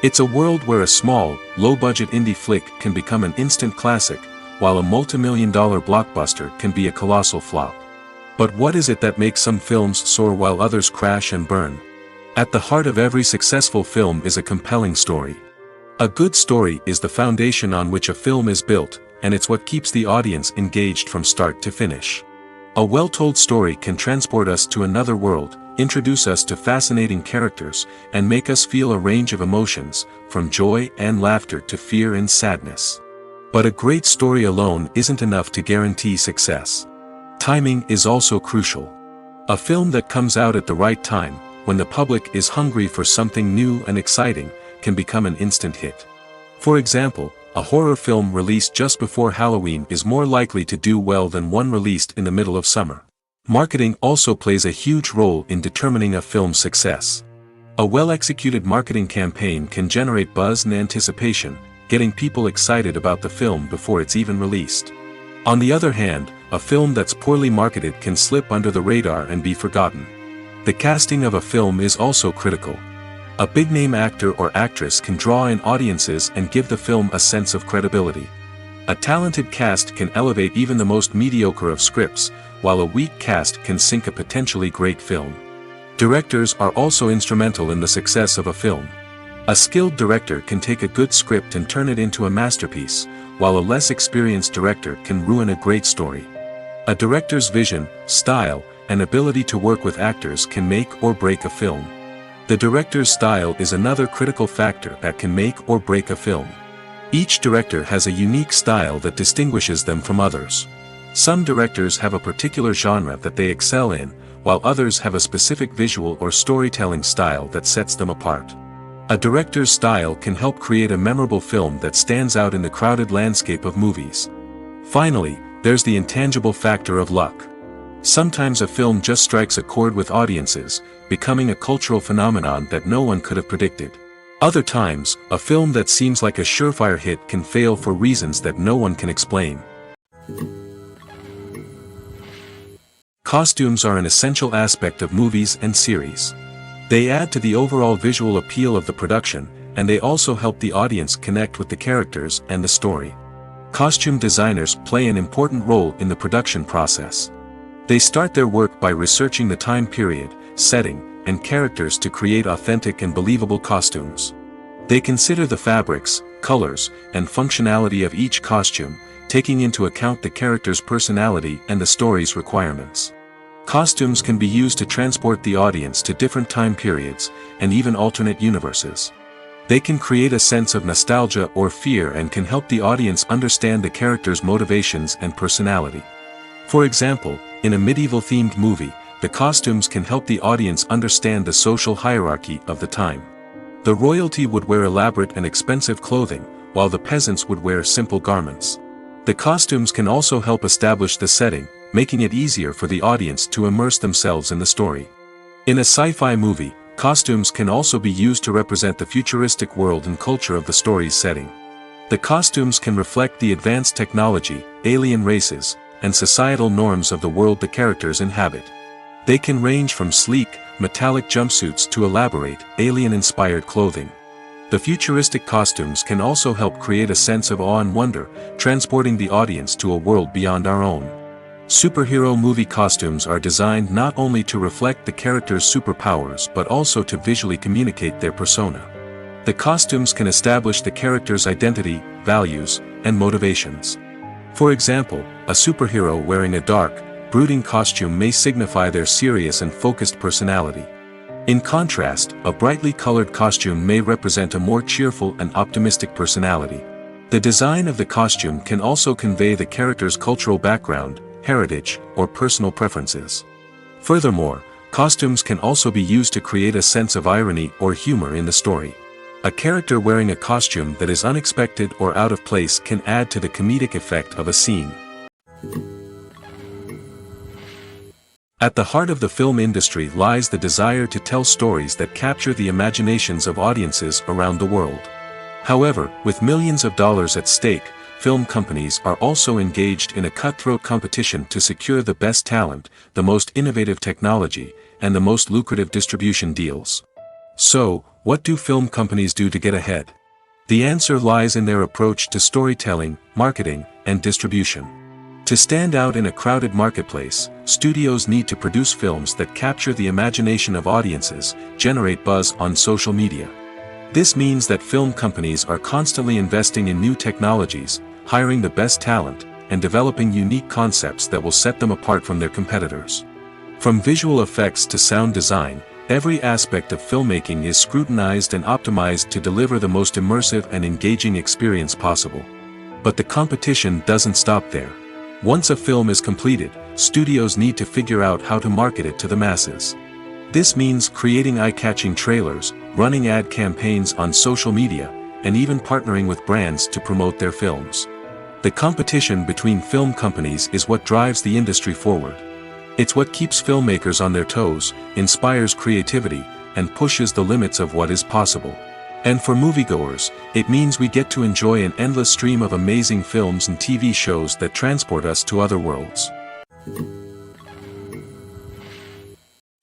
It's a world where a small, low-budget indie flick can become an instant classic, while a multi-million-dollar blockbuster can be a colossal flop. But what is it that makes some films soar while others crash and burn? At the heart of every successful film is a compelling story. A good story is the foundation on which a film is built, and it's what keeps the audience engaged from start to finish. A well-told story can transport us to another world, introduce us to fascinating characters, and make us feel a range of emotions, from joy and laughter to fear and sadness. But a great story alone isn't enough to guarantee success. Timing is also crucial. A film that comes out at the right time, when the public is hungry for something new and exciting, can become an instant hit. For example, a horror film released just before Halloween is more likely to do well than one released in the middle of summer. Marketing also plays a huge role in determining a film's success. A well-executed marketing campaign can generate buzz and anticipation, getting people excited about the film before it's even released. On the other hand, a film that's poorly marketed can slip under the radar and be forgotten. The casting of a film is also critical. A big-name actor or actress can draw in audiences and give the film a sense of credibility. A talented cast can elevate even the most mediocre of scripts, while a weak cast can sink a potentially great film. Directors are also instrumental in the success of a film. A skilled director can take a good script and turn it into a masterpiece, while a less experienced director can ruin a great story. A director's vision, style, and ability to work with actors can make or break a film. The director's style is another critical factor that can make or break a film. Each director has a unique style that distinguishes them from others. Some directors have a particular genre that they excel in, while others have a specific visual or storytelling style that sets them apart. A director's style can help create a memorable film that stands out in the crowded landscape of movies. Finally, there's the intangible factor of luck. Sometimes a film just strikes a chord with audiences, becoming a cultural phenomenon that no one could have predicted. Other times, a film that seems like a surefire hit can fail for reasons that no one can explain. Costumes are an essential aspect of movies and series. They add to the overall visual appeal of the production, and they also help the audience connect with the characters and the story. Costume designers play an important role in the production process. They start their work by researching the time period, setting, and characters to create authentic and believable costumes. They consider the fabrics, colors, and functionality of each costume, taking into account the character's personality and the story's requirements. Costumes can be used to transport the audience to different time periods, and even alternate universes. They can create a sense of nostalgia or fear and can help the audience understand the character's motivations and personality. For example, in a medieval-themed movie, the costumes can help the audience understand the social hierarchy of the time. The royalty would wear elaborate and expensive clothing, while the peasants would wear simple garments. The costumes can also help establish the setting, making it easier for the audience to immerse themselves in the story. In a sci-fi movie, costumes can also be used to represent the futuristic world and culture of the story's setting. The costumes can reflect the advanced technology, alien races, and societal norms of the world the characters inhabit. They can range from sleek, metallic jumpsuits to elaborate, alien-inspired clothing. The futuristic costumes can also help create a sense of awe and wonder, transporting the audience to a world beyond our own. Superhero movie costumes are designed not only to reflect the character's superpowers but also to visually communicate their persona. The costumes can establish the character's identity, values, and motivations. For example, a superhero wearing a dark, brooding costume may signify their serious and focused personality. In contrast, a brightly colored costume may represent a more cheerful and optimistic personality. The design of the costume can also convey the character's cultural background, heritage, or personal preferences. Furthermore, costumes can also be used to create a sense of irony or humor in the story. A character wearing a costume that is unexpected or out of place can add to the comedic effect of a scene. At the heart of the film industry lies the desire to tell stories that capture the imaginations of audiences around the world. However, with millions of dollars at stake, film companies are also engaged in a cutthroat competition to secure the best talent, the most innovative technology, and the most lucrative distribution deals. So, what do film companies do to get ahead? The answer lies in their approach to storytelling, marketing, and distribution. To stand out in a crowded marketplace, studios need to produce films that capture the imagination of audiences, generate buzz on social media. This means that film companies are constantly investing in new technologies, hiring the best talent, and developing unique concepts that will set them apart from their competitors. From visual effects to sound design, every aspect of filmmaking is scrutinized and optimized to deliver the most immersive and engaging experience possible. But the competition doesn't stop there. Once a film is completed, studios need to figure out how to market it to the masses. This means creating eye-catching trailers, running ad campaigns on social media, and even partnering with brands to promote their films. The competition between film companies is what drives the industry forward. It's what keeps filmmakers on their toes, inspires creativity, and pushes the limits of what is possible. And for moviegoers, it means we get to enjoy an endless stream of amazing films and TV shows that transport us to other worlds.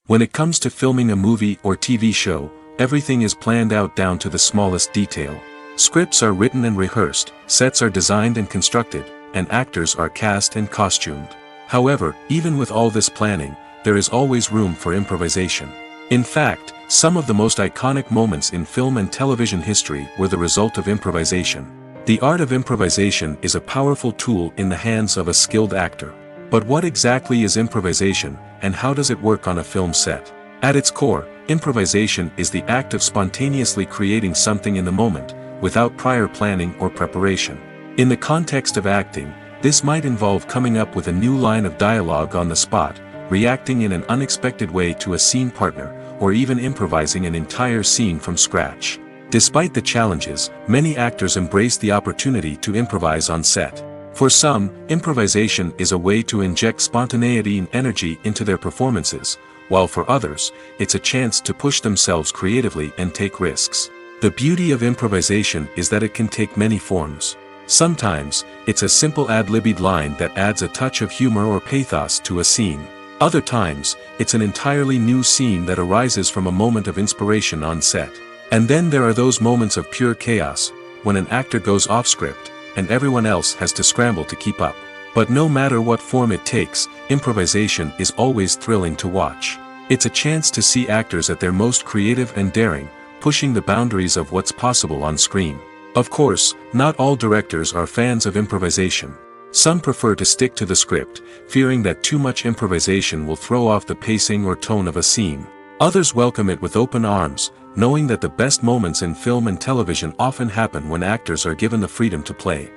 When it comes to filming a movie or TV show, everything is planned out down to the smallest detail. Scripts are written and rehearsed, sets are designed and constructed, and actors are cast and costumed. However, even with all this planning, there is always room for improvisation. In fact, some of the most iconic moments in film and television history were the result of improvisation. The art of improvisation is a powerful tool in the hands of a skilled actor. But what exactly is improvisation, and how does it work on a film set? At its core, improvisation is the act of spontaneously creating something in the moment, without prior planning or preparation. In the context of acting, this might involve coming up with a new line of dialogue on the spot, reacting in an unexpected way to a scene partner, or even improvising an entire scene from scratch. Despite the challenges, many actors embrace the opportunity to improvise on set. For some, improvisation is a way to inject spontaneity and energy into their performances, while for others, it's a chance to push themselves creatively and take risks. The beauty of improvisation is that it can take many forms. Sometimes, it's a simple ad-libbed line that adds a touch of humor or pathos to a scene. Other times, it's an entirely new scene that arises from a moment of inspiration on set. And then there are those moments of pure chaos, when an actor goes off script, and everyone else has to scramble to keep up. But no matter what form it takes, improvisation is always thrilling to watch. It's a chance to see actors at their most creative and daring, pushing the boundaries of what's possible on screen. Of course, not all directors are fans of improvisation. Some prefer to stick to the script, fearing that too much improvisation will throw off the pacing or tone of a scene. Others welcome it with open arms, knowing that the best moments in film and television often happen when actors are given the freedom to play.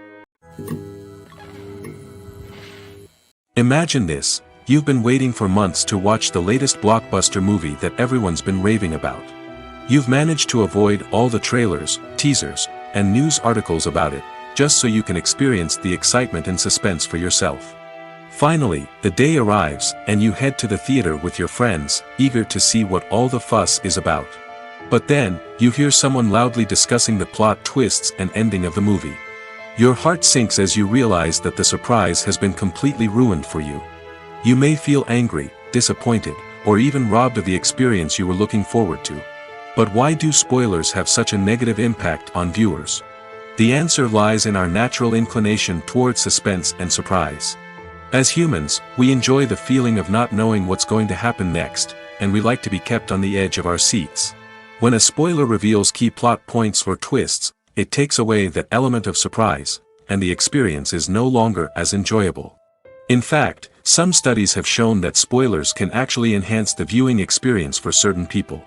Imagine this: you've been waiting for months to watch the latest blockbuster movie that everyone's been raving about. You've managed to avoid all the trailers, teasers, and news articles about it, just so you can experience the excitement and suspense for yourself. Finally, the day arrives, and you head to the theater with your friends, eager to see what all the fuss is about. But then, you hear someone loudly discussing the plot twists and ending of the movie. Your heart sinks as you realize that the surprise has been completely ruined for you. You may feel angry, disappointed, or even robbed of the experience you were looking forward to. But why do spoilers have such a negative impact on viewers? The answer lies in our natural inclination towards suspense and surprise. As humans, we enjoy the feeling of not knowing what's going to happen next, and we like to be kept on the edge of our seats. When a spoiler reveals key plot points or twists, it takes away that element of surprise, and the experience is no longer as enjoyable. In fact, some studies have shown that spoilers can actually enhance the viewing experience for certain people.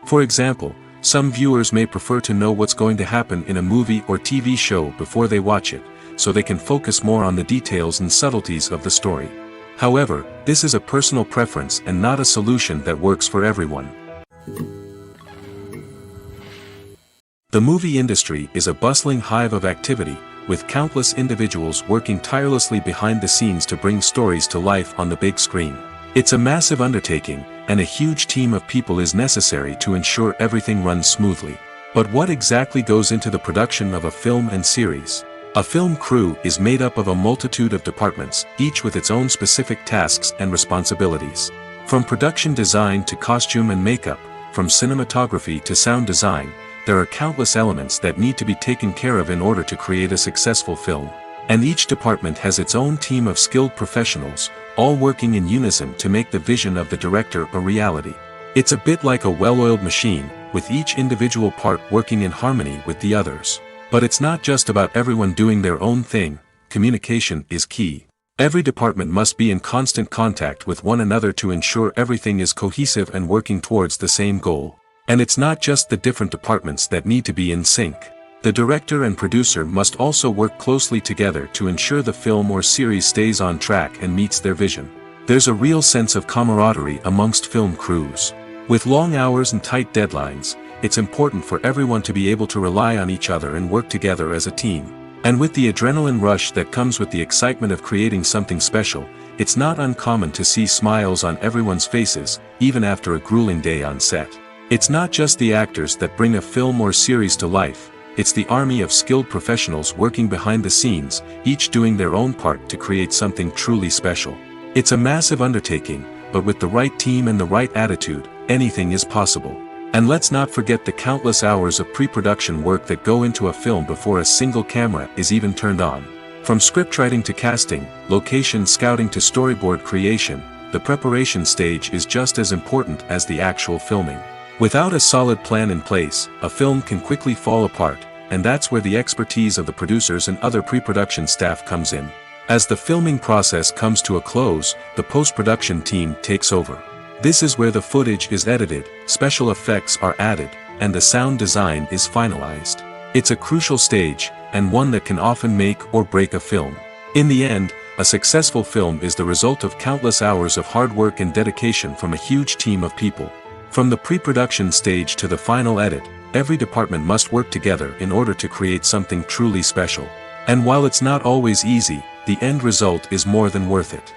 For example, Some viewers may prefer to know what's going to happen in a movie or TV show before they watch it, so they can focus more on the details and subtleties of the story. However, this is a personal preference and not a solution that works for everyone. The movie industry is a bustling hive of activity, with countless individuals working tirelessly behind the scenes to bring stories to life on the big screen. It's a massive undertaking, and a huge team of people is necessary to ensure everything runs smoothly. But what exactly goes into the production of a film and series? A film crew is made up of a multitude of departments, each with its own specific tasks and responsibilities. From production design to costume and makeup, from cinematography to sound design, there are countless elements that need to be taken care of in order to create a successful film. And each department has its own team of skilled professionals, all working in unison to make the vision of the director a reality. It's a bit like a well-oiled machine, with each individual part working in harmony with the others. But it's not just about everyone doing their own thing. Communication is key. Every department must be in constant contact with one another to ensure everything is cohesive and working towards the same goal. And it's not just the different departments that need to be in sync. The director and producer must also work closely together to ensure the film or series stays on track and meets their vision. There's a real sense of camaraderie amongst film crews. With long hours and tight deadlines, it's important for everyone to be able to rely on each other and work together as a team. And with the adrenaline rush that comes with the excitement of creating something special, it's not uncommon to see smiles on everyone's faces, even after a grueling day on set. It's not just the actors that bring a film or series to life. It's the army of skilled professionals working behind the scenes, each doing their own part to create something truly special. It's a massive undertaking, but with the right team and the right attitude, anything is possible. And let's not forget the countless hours of pre-production work that go into a film before a single camera is even turned on. From scriptwriting to casting, location scouting to storyboard creation, the preparation stage is just as important as the actual filming. Without a solid plan in place, a film can quickly fall apart, and that's where the expertise of the producers and other pre-production staff comes in. As the filming process comes to a close, the post-production team takes over. This is where the footage is edited, special effects are added, and the sound design is finalized. It's a crucial stage, and one that can often make or break a film. In the end, a successful film is the result of countless hours of hard work and dedication from a huge team of people. From the pre-production stage to the final edit, every department must work together in order to create something truly special. And while it's not always easy, the end result is more than worth it.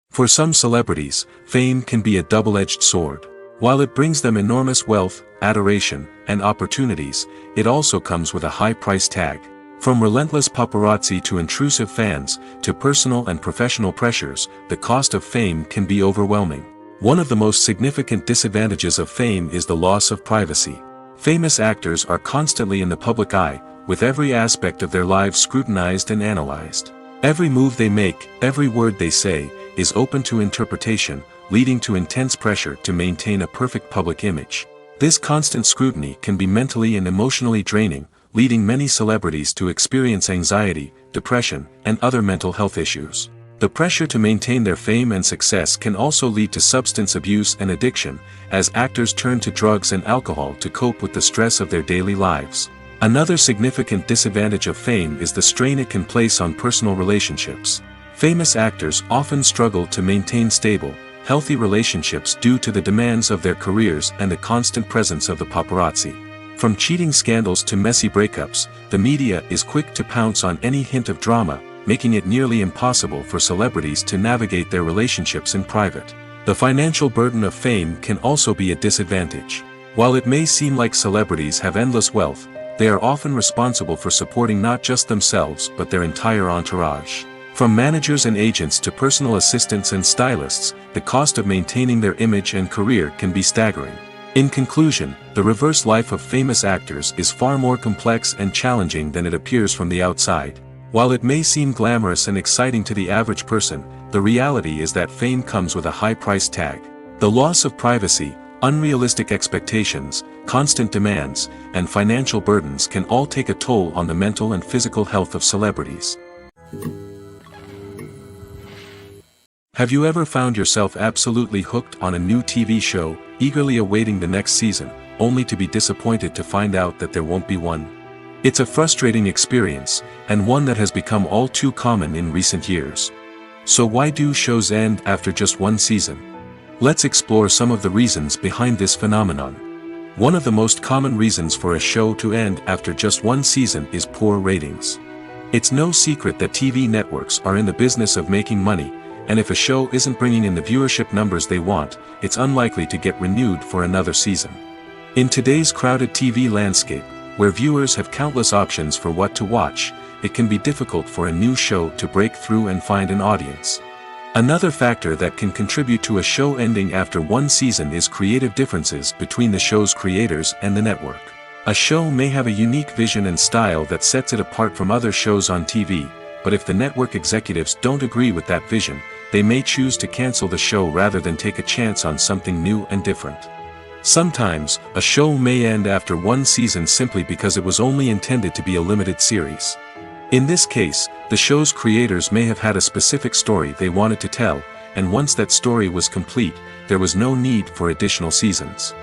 For some celebrities, fame can be a double-edged sword. While it brings them enormous wealth, adoration, and opportunities, it also comes with a high price tag. From relentless paparazzi to intrusive fans, to personal and professional pressures, the cost of fame can be overwhelming. One of the most significant disadvantages of fame is the loss of privacy. Famous actors are constantly in the public eye, with every aspect of their lives scrutinized and analyzed. Every move they make, every word they say, is open to interpretation, leading to intense pressure to maintain a perfect public image. This constant scrutiny can be mentally and emotionally draining, leading many celebrities to experience anxiety, depression, and other mental health issues. The pressure to maintain their fame and success can also lead to substance abuse and addiction, as actors turn to drugs and alcohol to cope with the stress of their daily lives. Another significant disadvantage of fame is the strain it can place on personal relationships. Famous actors often struggle to maintain stable, healthy relationships due to the demands of their careers and the constant presence of the paparazzi. From cheating scandals to messy breakups, the media is quick to pounce on any hint of drama, making it nearly impossible for celebrities to navigate their relationships in private. The financial burden of fame can also be a disadvantage. While it may seem like celebrities have endless wealth, they are often responsible for supporting not just themselves but their entire entourage. From managers and agents to personal assistants and stylists, the cost of maintaining their image and career can be staggering. In conclusion, the reverse life of famous actors is far more complex and challenging than it appears from the outside. While it may seem glamorous and exciting to the average person, the reality is that fame comes with a high price tag. The loss of privacy, unrealistic expectations, constant demands, and financial burdens can all take a toll on the mental and physical health of celebrities. Have you ever found yourself absolutely hooked on a new TV show, eagerly awaiting the next season, only to be disappointed to find out that there won't be one? It's a frustrating experience, and one that has become all too common in recent years. So why do shows end after just one season? Let's explore some of the reasons behind this phenomenon. One of the most common reasons for a show to end after just one season is poor ratings. It's no secret that TV networks are in the business of making money, and if a show isn't bringing in the viewership numbers they want, it's unlikely to get renewed for another season. In today's crowded TV landscape, where viewers have countless options for what to watch, it can be difficult for a new show to break through and find an audience. Another factor that can contribute to a show ending after one season is creative differences between the show's creators and the network. A show may have a unique vision and style that sets it apart from other shows on TV, but if the network executives don't agree with that vision, they may choose to cancel the show rather than take a chance on something new and different. Sometimes, a show may end after one season simply because it was only intended to be a limited series. In this case, the show's creators may have had a specific story they wanted to tell, and once that story was complete, there was no need for additional seasons.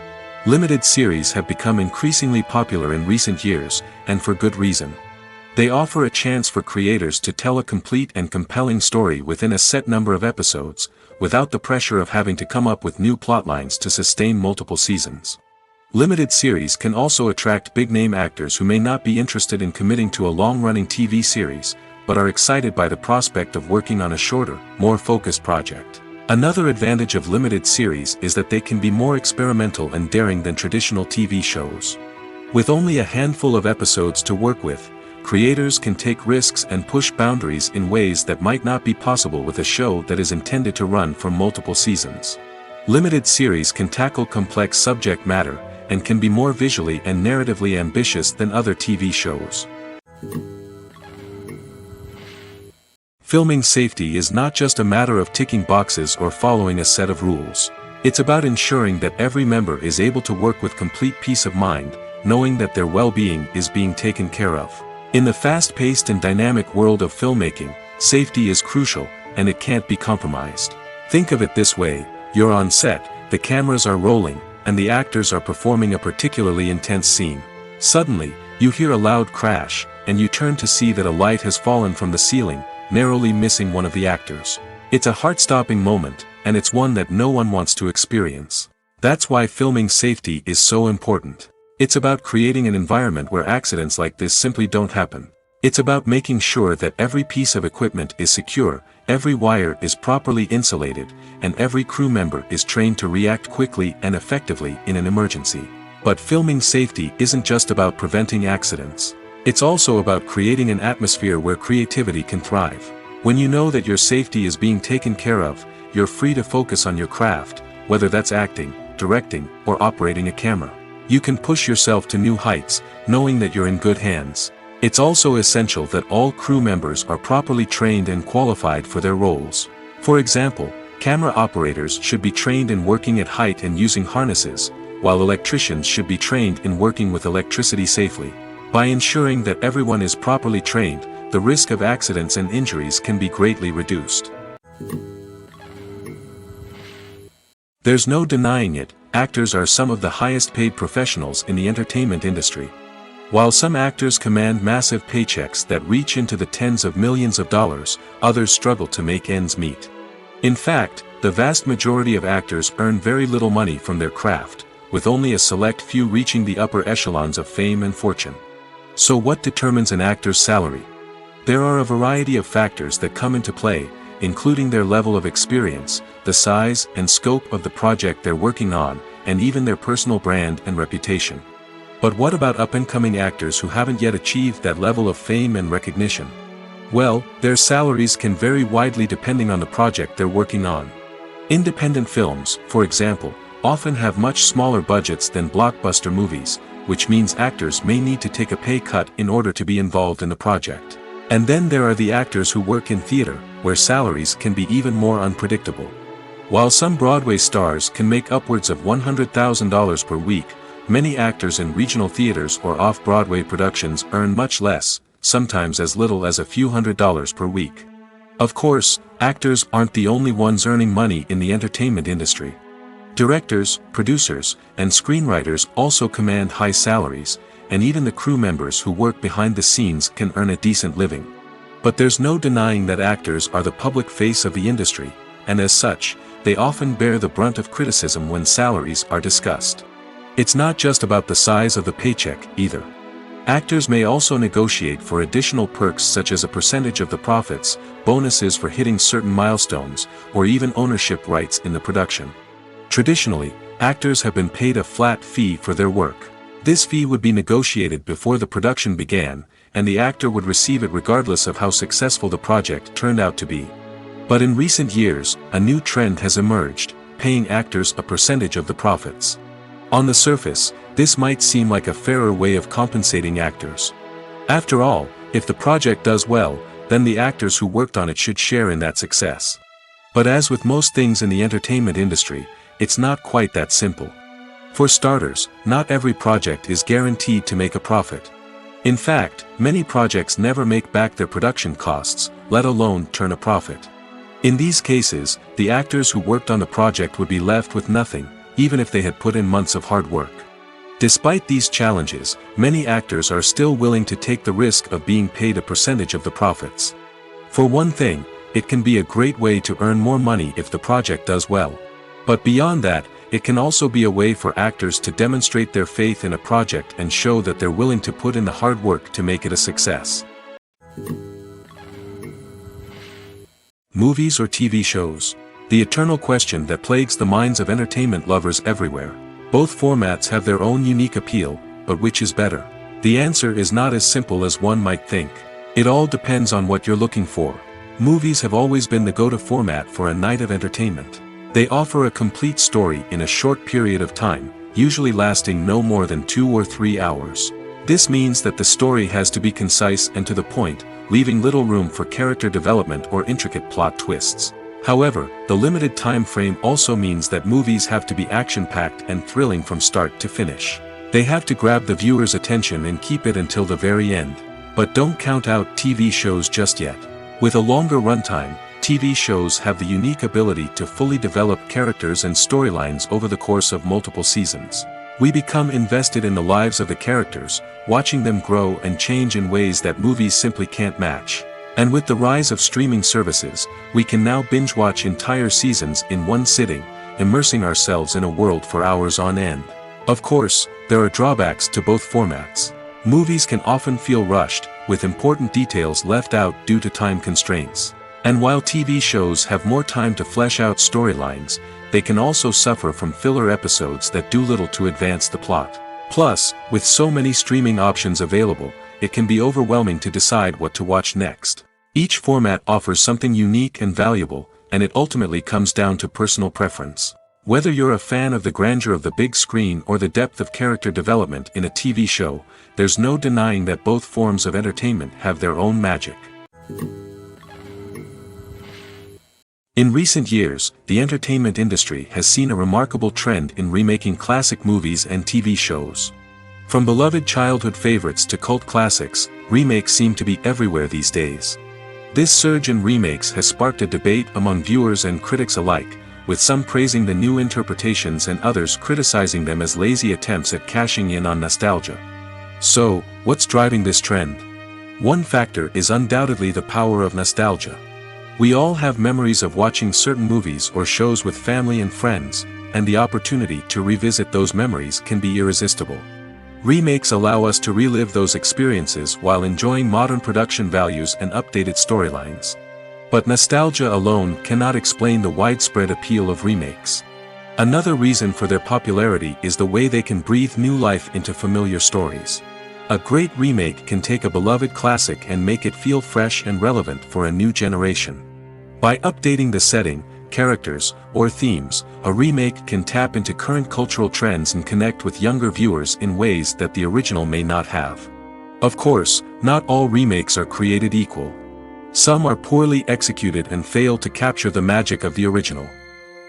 Limited series have become increasingly popular in recent years, and for good reason. They offer a chance for creators to tell a complete and compelling story within a set number of episodes, without the pressure of having to come up with new plotlines to sustain multiple seasons. Limited series can also attract big-name actors who may not be interested in committing to a long-running TV series, but are excited by the prospect of working on a shorter, more focused project. Another advantage of limited series is that they can be more experimental and daring than traditional TV shows. With only a handful of episodes to work with, creators can take risks and push boundaries in ways that might not be possible with a show that is intended to run for multiple seasons. Limited series can tackle complex subject matter, and can be more visually and narratively ambitious than other TV shows. Filming safety is not just a matter of ticking boxes or following a set of rules. It's about ensuring that every member is able to work with complete peace of mind, knowing that their well-being is being taken care of. In the fast-paced and dynamic world of filmmaking, safety is crucial, and it can't be compromised. Think of it this way: you're on set, the cameras are rolling, and the actors are performing a particularly intense scene. Suddenly, you hear a loud crash, and you turn to see that a light has fallen from the ceiling, narrowly missing one of the actors. It's a heart-stopping moment, and it's one that no one wants to experience. That's why filming safety is so important. It's about creating an environment where accidents like this simply don't happen. It's about making sure that every piece of equipment is secure, every wire is properly insulated, and every crew member is trained to react quickly and effectively in an emergency. But filming safety isn't just about preventing accidents. It's also about creating an atmosphere where creativity can thrive. When you know that your safety is being taken care of, you're free to focus on your craft, whether that's acting, directing, or operating a camera. You can push yourself to new heights, knowing that you're in good hands. It's also essential that all crew members are properly trained and qualified for their roles. For example, camera operators should be trained in working at height and using harnesses, while electricians should be trained in working with electricity safely. By ensuring that everyone is properly trained, the risk of accidents and injuries can be greatly reduced. There's no denying it, actors are some of the highest paid professionals in the entertainment industry. While some actors command massive paychecks that reach into the tens of millions of dollars, others struggle to make ends meet. In fact, the vast majority of actors earn very little money from their craft, with only a select few reaching the upper echelons of fame and fortune. So what determines an actor's salary? There are a variety of factors that come into play, including their level of experience, the size and scope of the project they're working on, and even their personal brand and reputation. But what about up-and-coming actors who haven't yet achieved that level of fame and recognition? Well, their salaries can vary widely depending on the project they're working on. Independent films, for example, often have much smaller budgets than blockbuster movies, which means actors may need to take a pay cut in order to be involved in the project. And then there are the actors who work in theater, where salaries can be even more unpredictable. While some Broadway stars can make upwards of $100,000 per week, many actors in regional theaters or off-Broadway productions earn much less, sometimes as little as a few $100s per week. Of course, actors aren't the only ones earning money in the entertainment industry. Directors, producers, and screenwriters also command high salaries, and even the crew members who work behind the scenes can earn a decent living. But there's no denying that actors are the public face of the industry, and as such, they often bear the brunt of criticism when salaries are discussed. It's not just about the size of the paycheck, either. Actors may also negotiate for additional perks such as a percentage of the profits, bonuses for hitting certain milestones, or even ownership rights in the production. Traditionally, actors have been paid a flat fee for their work. This fee would be negotiated before the production began, and the actor would receive it regardless of how successful the project turned out to be. But in recent years, a new trend has emerged, paying actors a percentage of the profits. On the surface, this might seem like a fairer way of compensating actors. After all, if the project does well, then the actors who worked on it should share in that success. But as with most things in the entertainment industry, it's not quite that simple. For starters, not every project is guaranteed to make a profit. In fact, many projects never make back their production costs, let alone turn a profit. In these cases, the actors who worked on the project would be left with nothing, even if they had put in months of hard work. Despite these challenges, many actors are still willing to take the risk of being paid a percentage of the profits. For one thing, it can be a great way to earn more money if the project does well. But beyond that, it can also be a way for actors to demonstrate their faith in a project and show that they're willing to put in the hard work to make it a success. Movies or TV shows? The eternal question that plagues the minds of entertainment lovers everywhere. Both formats have their own unique appeal, but which is better? The answer is not as simple as one might think. It all depends on what you're looking for. Movies have always been the go-to format for a night of entertainment. They offer a complete story in a short period of time, usually lasting no more than 2 or 3 hours. This means that the story has to be concise and to the point, leaving little room for character development or intricate plot twists. However, the limited time frame also means that movies have to be action-packed and thrilling from start to finish. They have to grab the viewer's attention and keep it until the very end. But don't count out TV shows just yet. With a longer runtime, TV shows have the unique ability to fully develop characters and storylines over the course of multiple seasons. We become invested in the lives of the characters, watching them grow and change in ways that movies simply can't match. And with the rise of streaming services, we can now binge-watch entire seasons in one sitting, immersing ourselves in a world for hours on end. Of course, there are drawbacks to both formats. Movies can often feel rushed, with important details left out due to time constraints. And while TV shows have more time to flesh out storylines, they can also suffer from filler episodes that do little to advance the plot. Plus, with so many streaming options available, it can be overwhelming to decide what to watch next. Each format offers something unique and valuable, and it ultimately comes down to personal preference. Whether you're a fan of the grandeur of the big screen or the depth of character development in a TV show, there's no denying that both forms of entertainment have their own magic. In recent years, the entertainment industry has seen a remarkable trend in remaking classic movies and TV shows. From beloved childhood favorites to cult classics, remakes seem to be everywhere these days. This surge in remakes has sparked a debate among viewers and critics alike, with some praising the new interpretations and others criticizing them as lazy attempts at cashing in on nostalgia. So, what's driving this trend? One factor is undoubtedly the power of nostalgia. We all have memories of watching certain movies or shows with family and friends, and the opportunity to revisit those memories can be irresistible. Remakes allow us to relive those experiences while enjoying modern production values and updated storylines. But nostalgia alone cannot explain the widespread appeal of remakes. Another reason for their popularity is the way they can breathe new life into familiar stories. A great remake can take a beloved classic and make it feel fresh and relevant for a new generation. By updating the setting, characters, or themes, a remake can tap into current cultural trends and connect with younger viewers in ways that the original may not have. Of course, not all remakes are created equal. Some are poorly executed and fail to capture the magic of the original.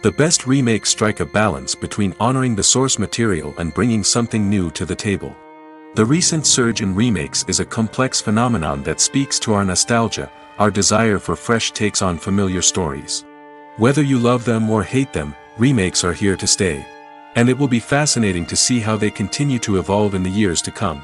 The best remakes strike a balance between honoring the source material and bringing something new to the table. The recent surge in remakes is a complex phenomenon that speaks to our nostalgia, our desire for fresh takes on familiar stories. Whether you love them or hate them, remakes are here to stay. And it will be fascinating to see how they continue to evolve in the years to come.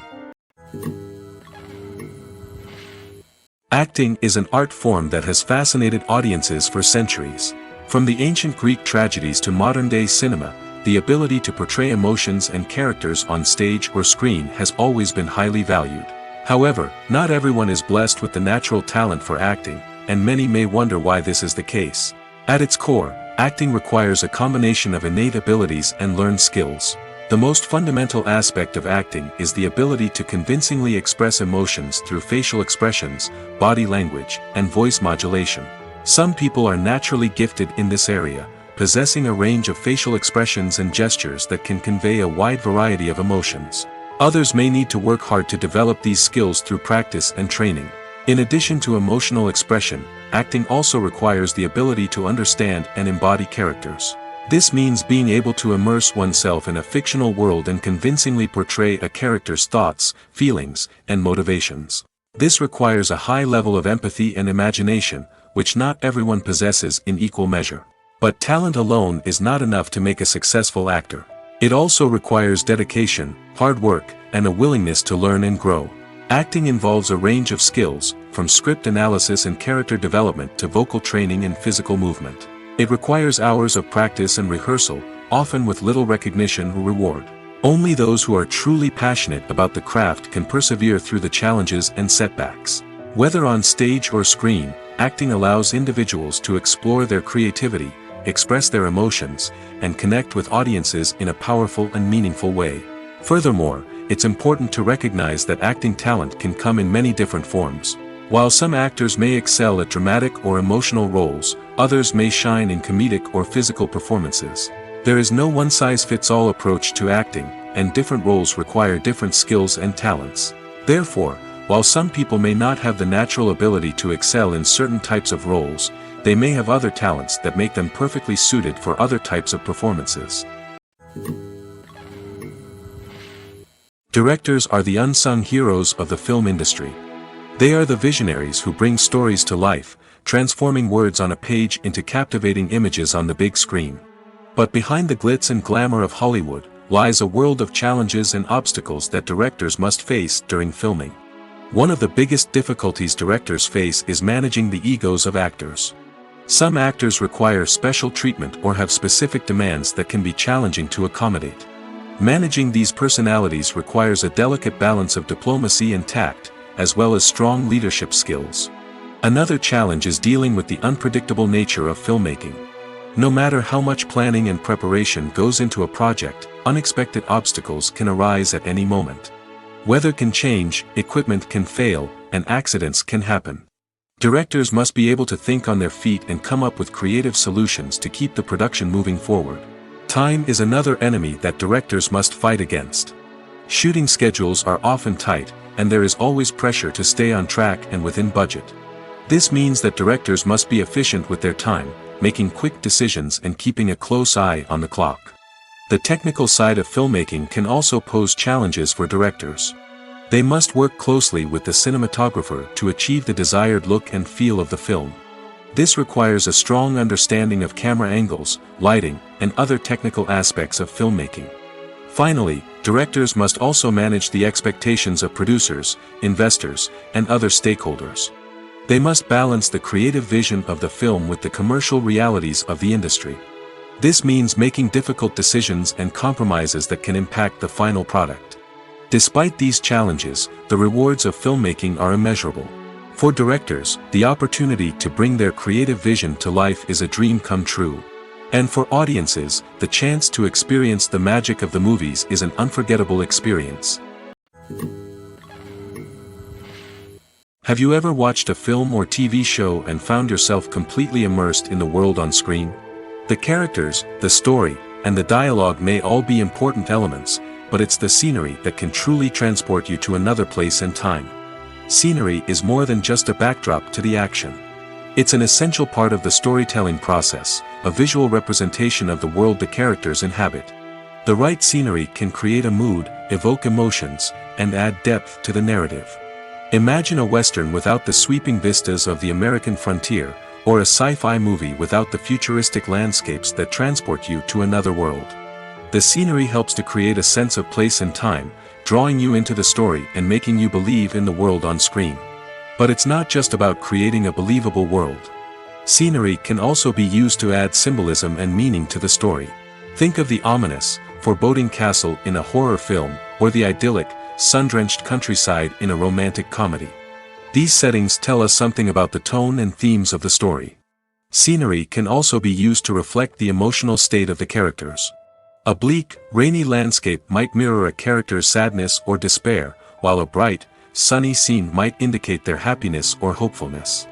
Acting is an art form that has fascinated audiences for centuries. From the ancient Greek tragedies to modern-day cinema, the ability to portray emotions and characters on stage or screen has always been highly valued. However, not everyone is blessed with the natural talent for acting, and many may wonder why this is the case. At its core, acting requires a combination of innate abilities and learned skills. The most fundamental aspect of acting is the ability to convincingly express emotions through facial expressions, body language, and voice modulation. Some people are naturally gifted in this area, possessing a range of facial expressions and gestures that can convey a wide variety of emotions. Others may need to work hard to develop these skills through practice and training. In addition to emotional expression, acting also requires the ability to understand and embody characters. This means being able to immerse oneself in a fictional world and convincingly portray a character's thoughts, feelings, and motivations. This requires a high level of empathy and imagination, which not everyone possesses in equal measure. But talent alone is not enough to make a successful actor. It also requires dedication, hard work, and a willingness to learn and grow. Acting involves a range of skills, from script analysis and character development to vocal training and physical movement. It requires hours of practice and rehearsal, often with little recognition or reward. Only those who are truly passionate about the craft can persevere through the challenges and setbacks. Whether on stage or screen, acting allows individuals to explore their creativity, express their emotions, and connect with audiences in a powerful and meaningful way. Furthermore, it's important to recognize that acting talent can come in many different forms. While some actors may excel at dramatic or emotional roles, others may shine in comedic or physical performances. There is no one-size-fits-all approach to acting, and different roles require different skills and talents. Therefore, while some people may not have the natural ability to excel in certain types of roles, they may have other talents that make them perfectly suited for other types of performances. Directors are the unsung heroes of the film industry. They are the visionaries who bring stories to life, transforming words on a page into captivating images on the big screen. But behind the glitz and glamour of Hollywood, lies a world of challenges and obstacles that directors must face during filming. One of the biggest difficulties directors face is managing the egos of actors. Some actors require special treatment or have specific demands that can be challenging to accommodate. Managing these personalities requires a delicate balance of diplomacy and tact, as well as strong leadership skills. Another challenge is dealing with the unpredictable nature of filmmaking. No matter how much planning and preparation goes into a project, unexpected obstacles can arise at any moment. Weather can change, equipment can fail, and accidents can happen. Directors must be able to think on their feet and come up with creative solutions to keep the production moving forward. Time is another enemy that directors must fight against. Shooting schedules are often tight, and there is always pressure to stay on track and within budget. This means that directors must be efficient with their time, making quick decisions and keeping a close eye on the clock. The technical side of filmmaking can also pose challenges for directors. They must work closely with the cinematographer to achieve the desired look and feel of the film. This requires a strong understanding of camera angles, lighting, and other technical aspects of filmmaking. Finally, directors must also manage the expectations of producers, investors, and other stakeholders. They must balance the creative vision of the film with the commercial realities of the industry. This means making difficult decisions and compromises that can impact the final product. Despite these challenges, the rewards of filmmaking are immeasurable. For directors, the opportunity to bring their creative vision to life is a dream come true. And for audiences, the chance to experience the magic of the movies is an unforgettable experience. Have you ever watched a film or TV show and found yourself completely immersed in the world on screen? The characters, the story, and the dialogue may all be important elements, but it's the scenery that can truly transport you to another place and time. Scenery is more than just a backdrop to the action. It's an essential part of the storytelling process, a visual representation of the world the characters inhabit. The right scenery can create a mood, evoke emotions, and add depth to the narrative. Imagine a western without the sweeping vistas of the American frontier, or a sci-fi movie without the futuristic landscapes that transport you to another world. The scenery helps to create a sense of place and time, drawing you into the story and making you believe in the world on screen. But it's not just about creating a believable world. Scenery can also be used to add symbolism and meaning to the story. Think of the ominous, foreboding castle in a horror film, or the idyllic, sun-drenched countryside in a romantic comedy. These settings tell us something about the tone and themes of the story. Scenery can also be used to reflect the emotional state of the characters. A bleak, rainy landscape might mirror a character's sadness or despair, while a bright, sunny scene might indicate their happiness or hopefulness.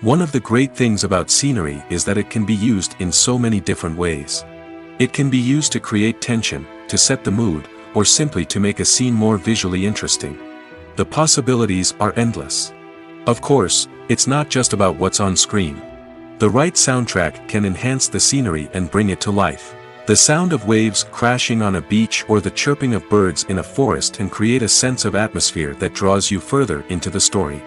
One of the great things about scenery is that it can be used in so many different ways. It can be used to create tension, to set the mood, or simply to make a scene more visually interesting. The possibilities are endless. Of course, it's not just about what's on screen. The right soundtrack can enhance the scenery and bring it to life. The sound of waves crashing on a beach or the chirping of birds in a forest can create a sense of atmosphere that draws you further into the story.